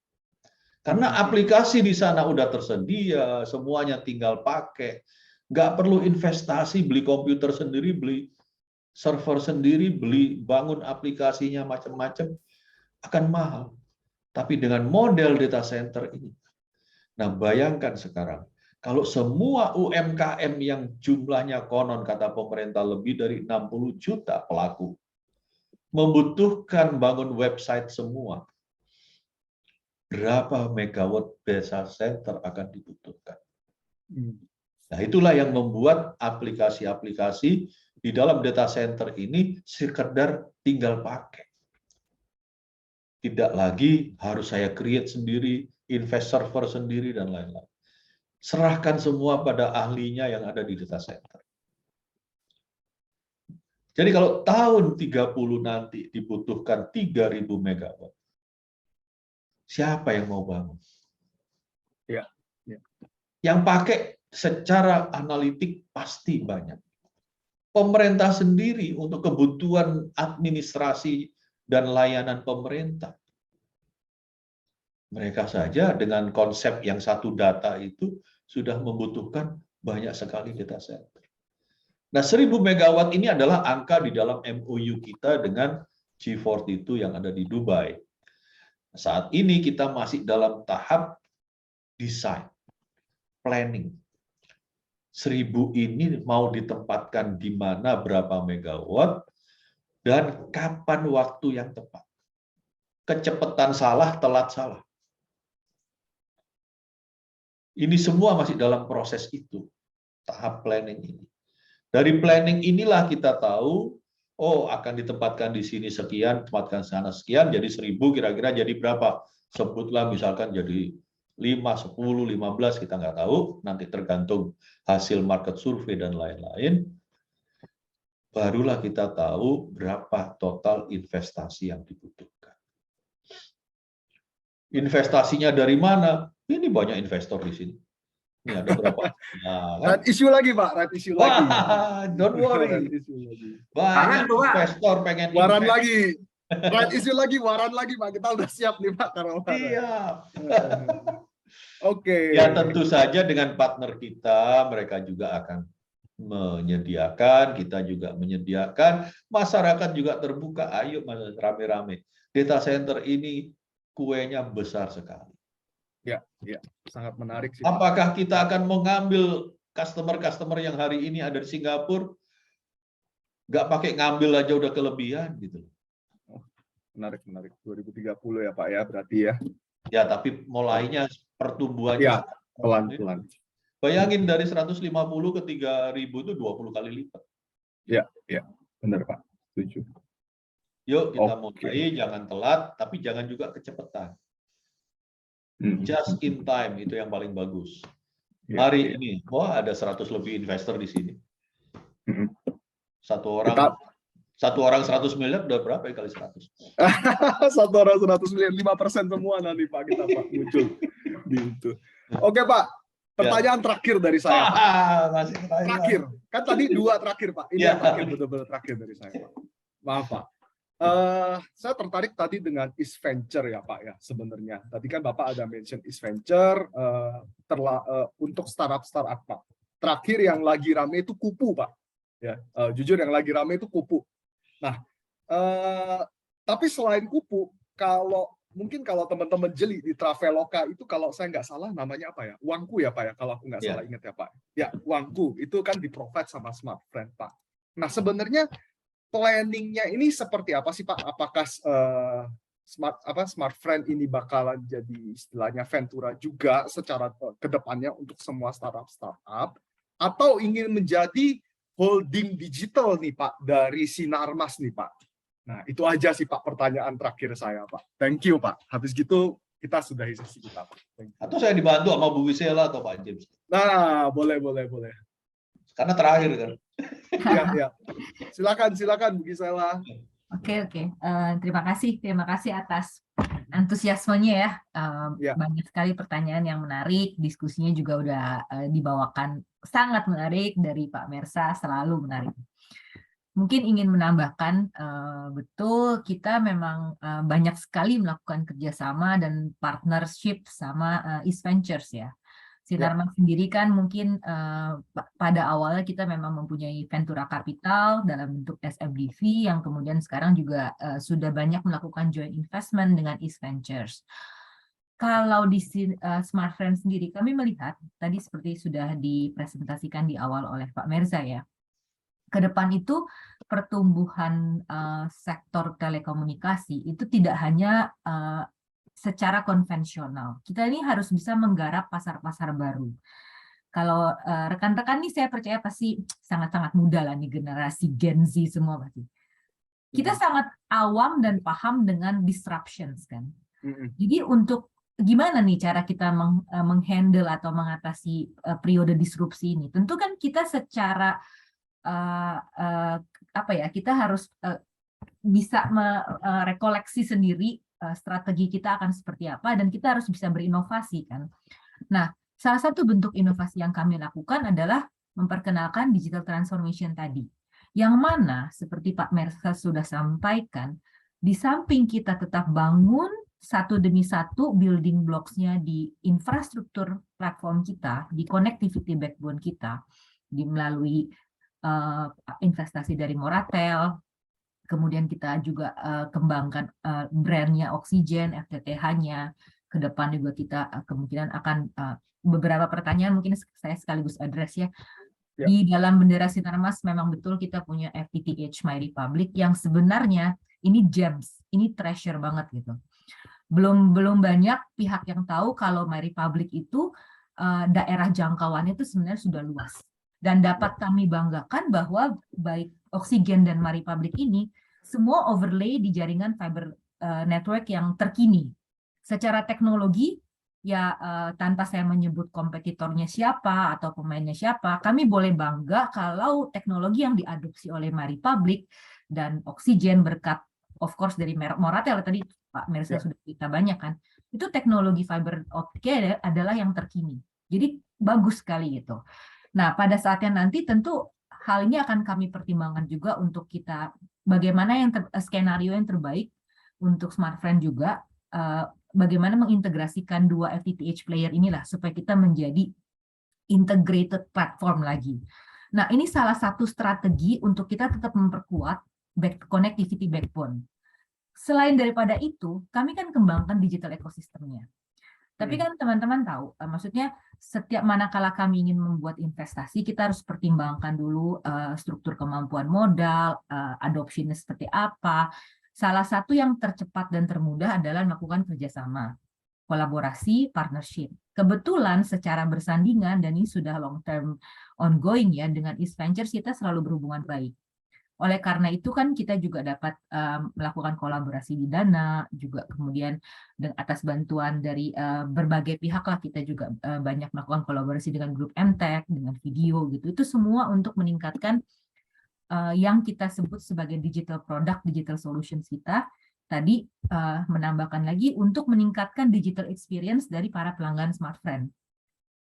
Karena aplikasi di sana udah tersedia, semuanya tinggal pakai. Nggak perlu investasi, beli komputer sendiri, beli server sendiri, beli bangun aplikasinya macam-macam, akan mahal. Tapi dengan model data center ini, nah bayangkan sekarang, kalau semua UMKM yang jumlahnya konon kata pemerintah lebih dari 60 juta pelaku, membutuhkan bangun website semua, berapa megawatt data center akan dibutuhkan? Nah, itulah yang membuat aplikasi-aplikasi di dalam data center ini sekedar tinggal pakai. Tidak lagi harus saya create sendiri, invest server sendiri, dan lain-lain. Serahkan semua pada ahlinya yang ada di data center. Jadi kalau tahun 30 nanti dibutuhkan 3.000 megawatt, siapa yang mau bangun? Ya. Yang pakai secara analitik pasti banyak. pemerintah sendiri untuk kebutuhan administrasi dan layanan pemerintah. Mereka saja dengan konsep yang satu data itu sudah membutuhkan banyak sekali data center. Nah, 1000 megawatt ini adalah angka di dalam MOU kita dengan G42 yang ada di Dubai. Saat ini kita masih dalam tahap desain, planning. 1000 ini mau ditempatkan di mana, berapa megawatt, dan kapan waktu yang tepat. Kecepatan salah, telat salah. Ini semua masih dalam proses itu, tahap planning ini. Dari planning inilah kita tahu, oh akan ditempatkan di sini sekian, tempatkan sana sekian, jadi 1000 kira-kira jadi berapa? Sebutlah misalkan jadi 5, 10, 15, kita nggak tahu, nanti tergantung hasil market survei dan lain-lain. Barulah kita tahu berapa total investasi yang dibutuhkan. Investasinya dari mana? Ini banyak investor di sini. Ini ada berapa? Nah, kan? Red issue lagi, Pak. Red issue lagi. Wah, don't worry. Red issue lagi. Banyak tuh, Pak. investor pengen Waran invest. lagi. Red issue lagi, waran lagi, Pak. Kita udah siap nih, Pak. Karena waran. Siap. Oke. Ya tentu saja dengan partner kita, mereka juga akan menyediakan, kita juga menyediakan, masyarakat juga terbuka, ayo rame-rame. Data center ini kuenya besar sekali. Ya, sangat menarik sih, Pak. Apakah kita akan mengambil customer-customer yang hari ini ada di Singapura, nggak pakai ngambil aja udah kelebihan gitu. Menarik. 2030 ya, Pak ya, berarti ya. Ya, tapi mulainya pertumbuhannya Ya, pelan-pelan. Bayangin dari 150 ke 3000 itu 20 kali lipat. Ya, benar, Pak. Setuju. Yuk kita Oke. mulai, jangan telat, tapi jangan juga kecepatan. Just in time itu yang paling bagus. Ya, Hari ya. ini, wah ada 100 lebih investor di sini. Mm. Satu orang 100 miliar udah berapa ya kali 100? Satu orang 100 miliar, 5% semua nanti Pak kita Pak muncul. Gitu. Oke Pak, pertanyaan terakhir dari saya. Pak. Masih Terakhir, kan tadi 2 terakhir Pak. Ini Ya. yang terakhir, benar-benar terakhir dari saya Pak. Maaf Pak. Saya tertarik tadi dengan East Venture ya Pak ya sebenarnya. Tadi kan Bapak ada mention East Venture untuk startup Pak. Terakhir yang lagi rame itu Kupu Pak. Ya, jujur yang lagi rame itu Kupu. Nah, tapi selain Kupu, mungkin kalau teman-teman jeli di Traveloka itu kalau saya nggak salah namanya apa ya? Wangku ya Pak ya, kalau aku nggak salah ingat ya Pak. Ya, Wangku itu kan di-provide sama SmartFriend Pak. Nah, sebenarnya planning-nya ini seperti apa sih Pak? Apakah SmartFriend ini bakalan jadi istilahnya Ventura juga secara kedepannya untuk semua startup atau ingin menjadi holding digital nih Pak dari Sinarmas nih Pak. Nah itu aja sih Pak pertanyaan terakhir saya Pak. Thank you Pak. Habis gitu kita sudahi sesi kita Pak. Atau saya dibantu sama Bu Wisela atau Pak James. Nah boleh. Karena terakhir kan. Ya. Silakan Bu Gisela. Oke. Terima kasih atas antusiasmenya ya. Ya. Banyak sekali pertanyaan yang menarik, diskusinya juga udah dibawakan sangat menarik dari Pak Mersa, selalu menarik. Mungkin ingin menambahkan, betul kita memang banyak sekali melakukan kerjasama dan partnership sama East Ventures ya. Sinarmas sendiri kan mungkin pada awalnya kita memang mempunyai Ventura Capital dalam bentuk SFDV yang kemudian sekarang juga sudah banyak melakukan joint investment dengan East Ventures. Kalau di SmartFriend sendiri kami melihat tadi seperti sudah dipresentasikan di awal oleh Pak Merza ya. Ke depan itu pertumbuhan sektor telekomunikasi itu tidak hanya secara konvensional. Kita ini harus bisa menggarap pasar-pasar baru. Kalau rekan-rekan ini saya percaya pasti sangat-sangat muda lah nih generasi Gen Z semua pasti. Kita sangat awam dan paham dengan disruptions kan. Jadi untuk gimana nih cara kita menghandle atau mengatasi periode disrupsi ini? Tentu kan kita secara kita harus bisa merekoleksi sendiri strategi kita akan seperti apa dan kita harus bisa berinovasi kan. Nah, salah satu bentuk inovasi yang kami lakukan adalah memperkenalkan digital transformation tadi. Yang mana seperti Pak Mersa sudah sampaikan, di samping kita tetap bangun satu demi satu building blocks-nya di infrastruktur platform kita, di connectivity backbone kita, melalui investasi dari Moratel, kemudian kita juga kembangkan brandnya Oksigen, FTTH-nya, ke depan juga kita kemungkinan akan beberapa pertanyaan mungkin saya sekaligus address ya. Di dalam bendera Sinarmas memang betul kita punya FTTH My Republic yang sebenarnya ini gems, ini treasure banget gitu. Belum banyak pihak yang tahu kalau My Republic itu daerah jangkauannya itu sebenarnya sudah luas. Dan dapat kami banggakan bahwa baik Oksigen dan My Republic ini semua overlay di jaringan fiber network yang terkini. Secara teknologi, ya tanpa saya menyebut kompetitornya siapa atau pemainnya siapa, kami boleh bangga kalau teknologi yang diadopsi oleh My Republic dan Oksigen berkat, of course, dari Moratel, tadi Pak Mersa sudah cerita banyak kan, itu teknologi fiber optik adalah yang terkini. Jadi bagus sekali itu. Nah, pada saatnya nanti tentu hal ini akan kami pertimbangkan juga untuk kita bagaimana yang skenario yang terbaik untuk Smartfren juga, bagaimana mengintegrasikan dua FTTH player inilah supaya kita menjadi integrated platform lagi. Nah, ini salah satu strategi untuk kita tetap memperkuat connectivity backbone. Selain daripada itu, kami kan kembangkan digital ekosistemnya. Tapi kan teman-teman tahu, maksudnya setiap manakala kami ingin membuat investasi, kita harus pertimbangkan dulu struktur kemampuan modal, adopsinya seperti apa. Salah satu yang tercepat dan termudah adalah melakukan kerjasama, kolaborasi, partnership. Kebetulan secara bersandingan, dan ini sudah long term ongoing ya, dengan East Ventures kita selalu berhubungan baik. Oleh karena itu kan kita juga dapat melakukan kolaborasi di dana, juga kemudian atas bantuan dari berbagai pihak lah kita juga banyak melakukan kolaborasi dengan grup MTech, dengan video gitu. Itu semua untuk meningkatkan yang kita sebut sebagai digital product, digital solutions kita. Tadi menambahkan lagi untuk meningkatkan digital experience dari para pelanggan Smartfren.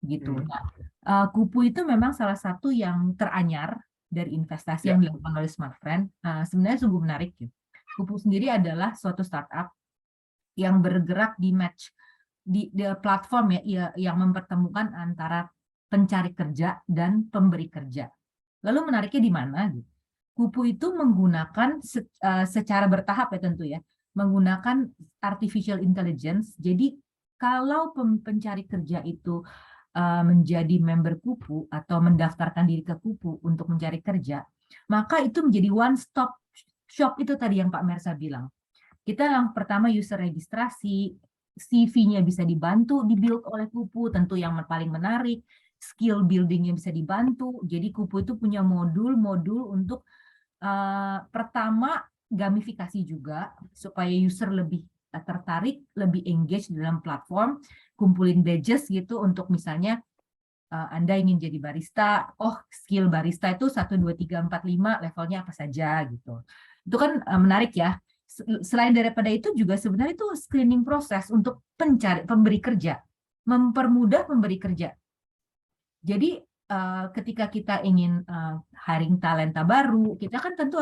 Gitu. Nah, Kupu itu memang salah satu yang teranyar dari investasi yang dilakukan oleh Smartfren, sebenarnya sungguh menarik. Ya. Kupu sendiri adalah suatu startup yang bergerak di match di platform ya yang mempertemukan antara pencari kerja dan pemberi kerja. Lalu menariknya di mana? Kupu itu menggunakan secara bertahap ya tentu ya, menggunakan artificial intelligence. Jadi kalau pencari kerja itu menjadi member Kupu atau mendaftarkan diri ke Kupu untuk mencari kerja, maka itu menjadi one stop shop itu tadi yang Pak Mersa bilang. Kita yang pertama user registrasi, CV-nya bisa dibantu di-build oleh Kupu, tentu yang paling menarik, skill building-nya bisa dibantu. Jadi Kupu itu punya modul-modul untuk pertama gamifikasi juga supaya user lebih tertarik, lebih engage dalam platform, kumpulin badges gitu untuk misalnya Anda ingin jadi barista, skill barista itu 1, 2, 3, 4, 5 levelnya apa saja gitu. Itu kan menarik ya. Selain daripada itu juga sebenarnya itu screening proses untuk pemberi kerja, mempermudah pemberi kerja. Jadi ketika kita ingin hiring talenta baru, kita kan tentu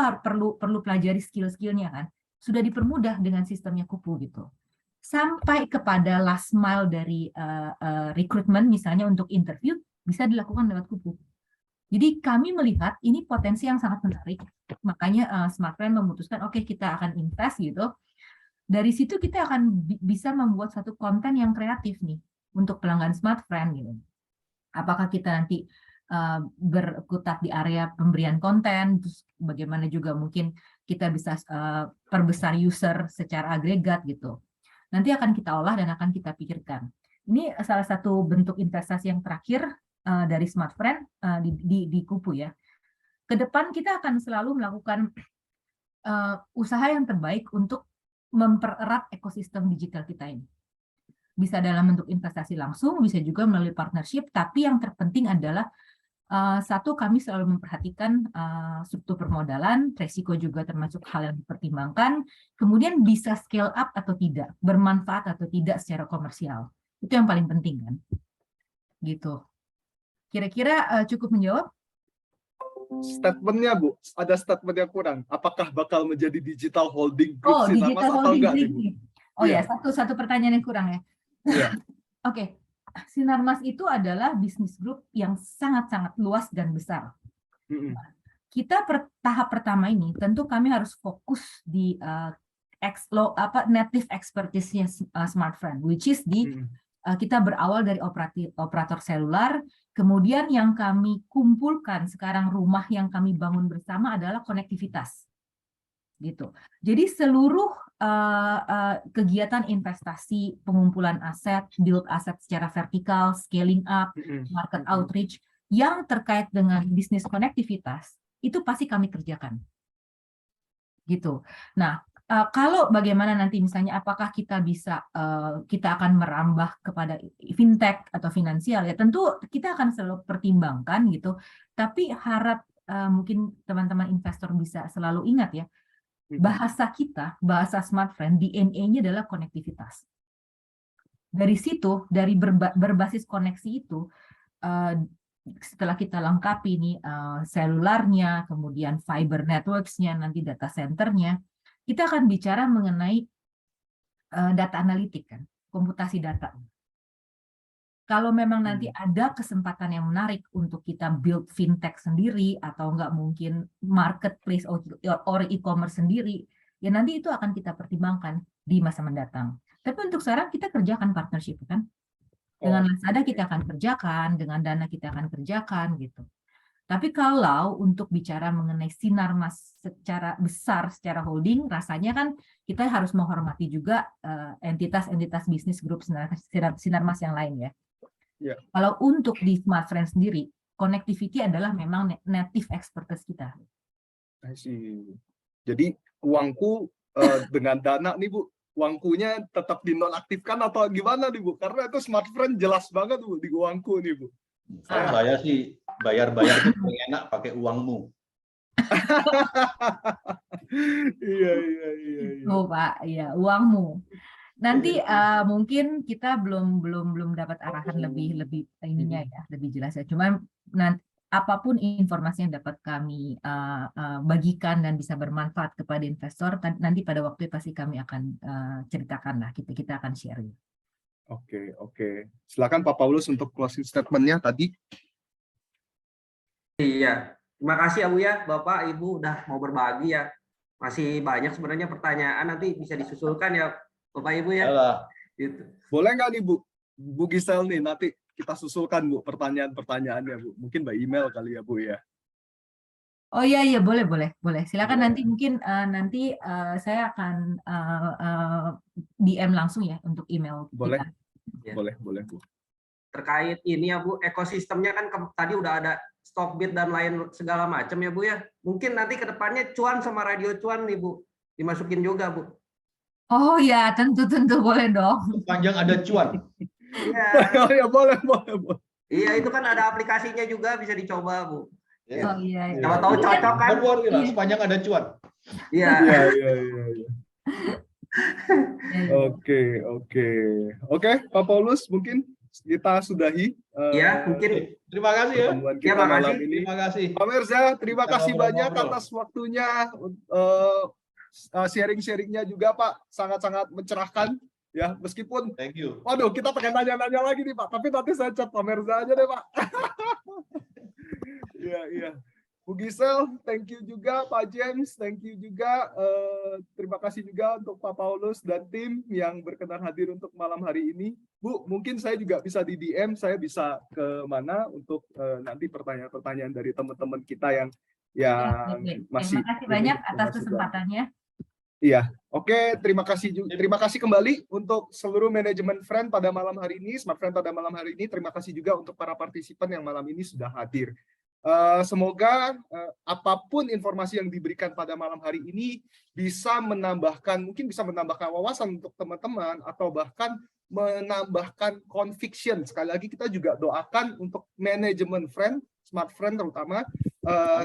perlu pelajari skill-skillnya kan. Sudah dipermudah dengan sistemnya Kupu gitu. Sampai kepada last mile dari rekrutmen misalnya untuk interview bisa dilakukan lewat Kupu. Jadi kami melihat ini potensi yang sangat menarik. Makanya Smartfren memutuskan oke, kita akan invest gitu. Dari situ kita akan bisa membuat satu konten yang kreatif nih untuk pelanggan Smartfren gitu. Apakah kita nanti berkutat di area pemberian konten, terus bagaimana juga mungkin kita bisa perbesar user secara agregat gitu. Nanti akan kita olah dan akan kita pikirkan. Ini salah satu bentuk investasi yang terakhir dari Smartfren di Kupu ya. Ke depan kita akan selalu melakukan usaha yang terbaik untuk mempererat ekosistem digital kita ini. Bisa dalam bentuk investasi langsung, bisa juga melalui partnership, tapi yang terpenting adalah satu, kami selalu memperhatikan struktur permodalan, resiko juga termasuk hal yang dipertimbangkan, kemudian bisa scale up atau tidak, bermanfaat atau tidak secara komersial. Itu yang paling penting kan. Gitu. Kira-kira cukup menjawab? statementnya Bu, ada statement yang kurang. Apakah bakal menjadi digital holding group Oh, Sinarmas digital atau holding enggak nih group Bu? nih. Oh ya, Iya. satu pertanyaan yang kurang ya. Iya. Oke, Sinarmas itu adalah bisnis grup yang sangat-sangat luas dan besar. Mm-mm. Kita tahap pertama ini tentu kami harus fokus di native expertise-nya Smartfren, which is di Mm-mm. kita berawal dari operator seluler, kemudian yang kami kumpulkan sekarang rumah yang kami bangun bersama adalah konektivitas. Gitu. Jadi seluruh kegiatan investasi, pengumpulan aset, build aset secara vertikal, scaling up, Mm-mm. market Mm-mm. outreach yang terkait dengan bisnis konektivitas itu pasti kami kerjakan. Gitu. Nah, kalau bagaimana nanti misalnya apakah kita bisa kita akan merambah kepada fintech atau finansial ya tentu kita akan selalu pertimbangkan gitu. Tapi harap mungkin teman-teman investor bisa selalu ingat ya, bahasa kita, bahasa Smartfren, DNA-nya adalah konektivitas. Dari situ, dari berbasis koneksi itu, setelah kita lengkapi nih selularnya, kemudian fiber networks-nya, nanti data center-nya, kita akan bicara mengenai data analitik kan, komputasi data. Kalau memang nanti ada kesempatan yang menarik untuk kita build fintech sendiri atau enggak mungkin marketplace or e-commerce sendiri, ya nanti itu akan kita pertimbangkan di masa mendatang. Tapi untuk sekarang kita kerjakan partnership kan. Dengan Lazada kita akan kerjakan, dengan Dana kita akan kerjakan gitu. Tapi kalau untuk bicara mengenai Sinarmas secara besar, secara holding, rasanya kan kita harus menghormati juga entitas-entitas bisnis grup Sinarmas yang lain ya. Yeah. Kalau untuk di Smartfren sendiri, connectivity adalah memang native expertise kita. I see. Jadi uangku dengan Dana nih Bu, uangkunya tetap dinonaktifkan atau gimana nih Bu? Karena itu Smartfren jelas banget Bu di uangku nih Bu. Saya sih bayar-bayar itu paling enak pakai uangmu. Iya. Oh Pak, ya uangmu. Nanti mungkin kita belum dapat arahan lebih ininya ya, lebih jelas ya. Cuman nanti apapun informasi yang dapat kami bagikan dan bisa bermanfaat kepada investor, nanti pada waktu pasti kami akan ceritakan lah, kita akan share. Oke. Silakan Pak Paulus untuk closing statement-nya tadi. Iya, terima kasih ya Bu ya, Bapak, Ibu udah mau berbagi ya. Masih banyak sebenarnya pertanyaan, nanti bisa disusulkan ya Bapak Ibu ya. Gitu. Boleh nggak nih Bu Gisel nih, nanti kita susulkan Bu pertanyaan-pertanyaannya Bu. Mungkin by email kali ya Bu ya. Oh iya boleh. Silakan nanti mungkin nanti saya akan DM langsung ya untuk email Boleh. kita. Boleh Bu. Terkait ini ya Bu, ekosistemnya kan tadi udah ada Stockbit dan lain segala macam ya Bu ya. Mungkin nanti ke depannya cuan sama radio cuan nih Bu, dimasukin juga Bu. Oh ya, tentu boleh dong. Sepanjang ada cuan. Iya. Ya boleh. Iya, itu kan ada aplikasinya juga bisa dicoba Bu. Oh iya. Siapa tahu cocok kan? Sepanjang ada cuan. Iya. Oke, Pak Paulus mungkin kita sudahi. Ya, mungkin. Terima kasih ya. Pertemuan kita malam ini. Terima kasih. Pak Merza, terima kasih banyak atas waktunya, sharing-sharingnya juga Pak, sangat-sangat mencerahkan ya. Meskipun, Thank you. waduh, kita pengen nanya-nanya lagi nih Pak, tapi nanti saya chat Pak Merza aja deh Pak. Iya. Bu Gisel, thank you juga. Pak James, thank you juga. Terima kasih juga untuk Pak Paulus dan tim yang berkenan hadir untuk malam hari ini. Bu, mungkin saya juga bisa di DM, saya bisa ke mana untuk nanti pertanyaan-pertanyaan dari teman-teman kita yang masih. Terima kasih banyak atas kesempatannya. Iya, oke, terima kasih kembali untuk seluruh manajemen Friend pada malam hari ini, Smartfren pada malam hari ini. Terima kasih juga untuk para partisipan yang malam ini sudah hadir. Semoga apapun informasi yang diberikan pada malam hari ini bisa menambahkan wawasan untuk teman-teman atau bahkan menambahkan conviction. Sekali lagi kita juga doakan untuk manajemen Smartfren terutama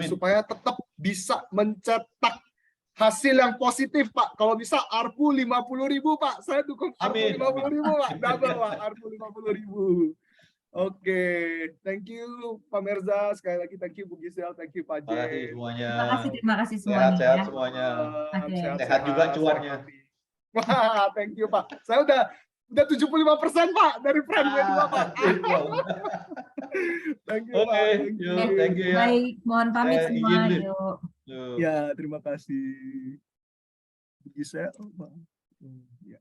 supaya tetap bisa mencetak hasil yang positif Pak. Kalau bisa ARPU 50.000 Pak. Saya dukung ARPU 50.000 Pak. Double Pak, ARPU 50.000. Oke, thank you Pak Merza, sekali lagi thank you Bu Gisel, thank you Pak Terima kasih James. semuanya. Terima kasih semuanya Sehat-sehat ya. semuanya. Oke. Sehat juga cuannya. Wah, thank you Pak. Saya udah 75% Pak dari frame dua Pak. Thank you Pak. Oke, Thank you. yuk, thank you ya. Baik, mohon pamit Saya semua. izin nih. Yuk. Yuk. Ya, terima kasih. Bu Gisel. Ya.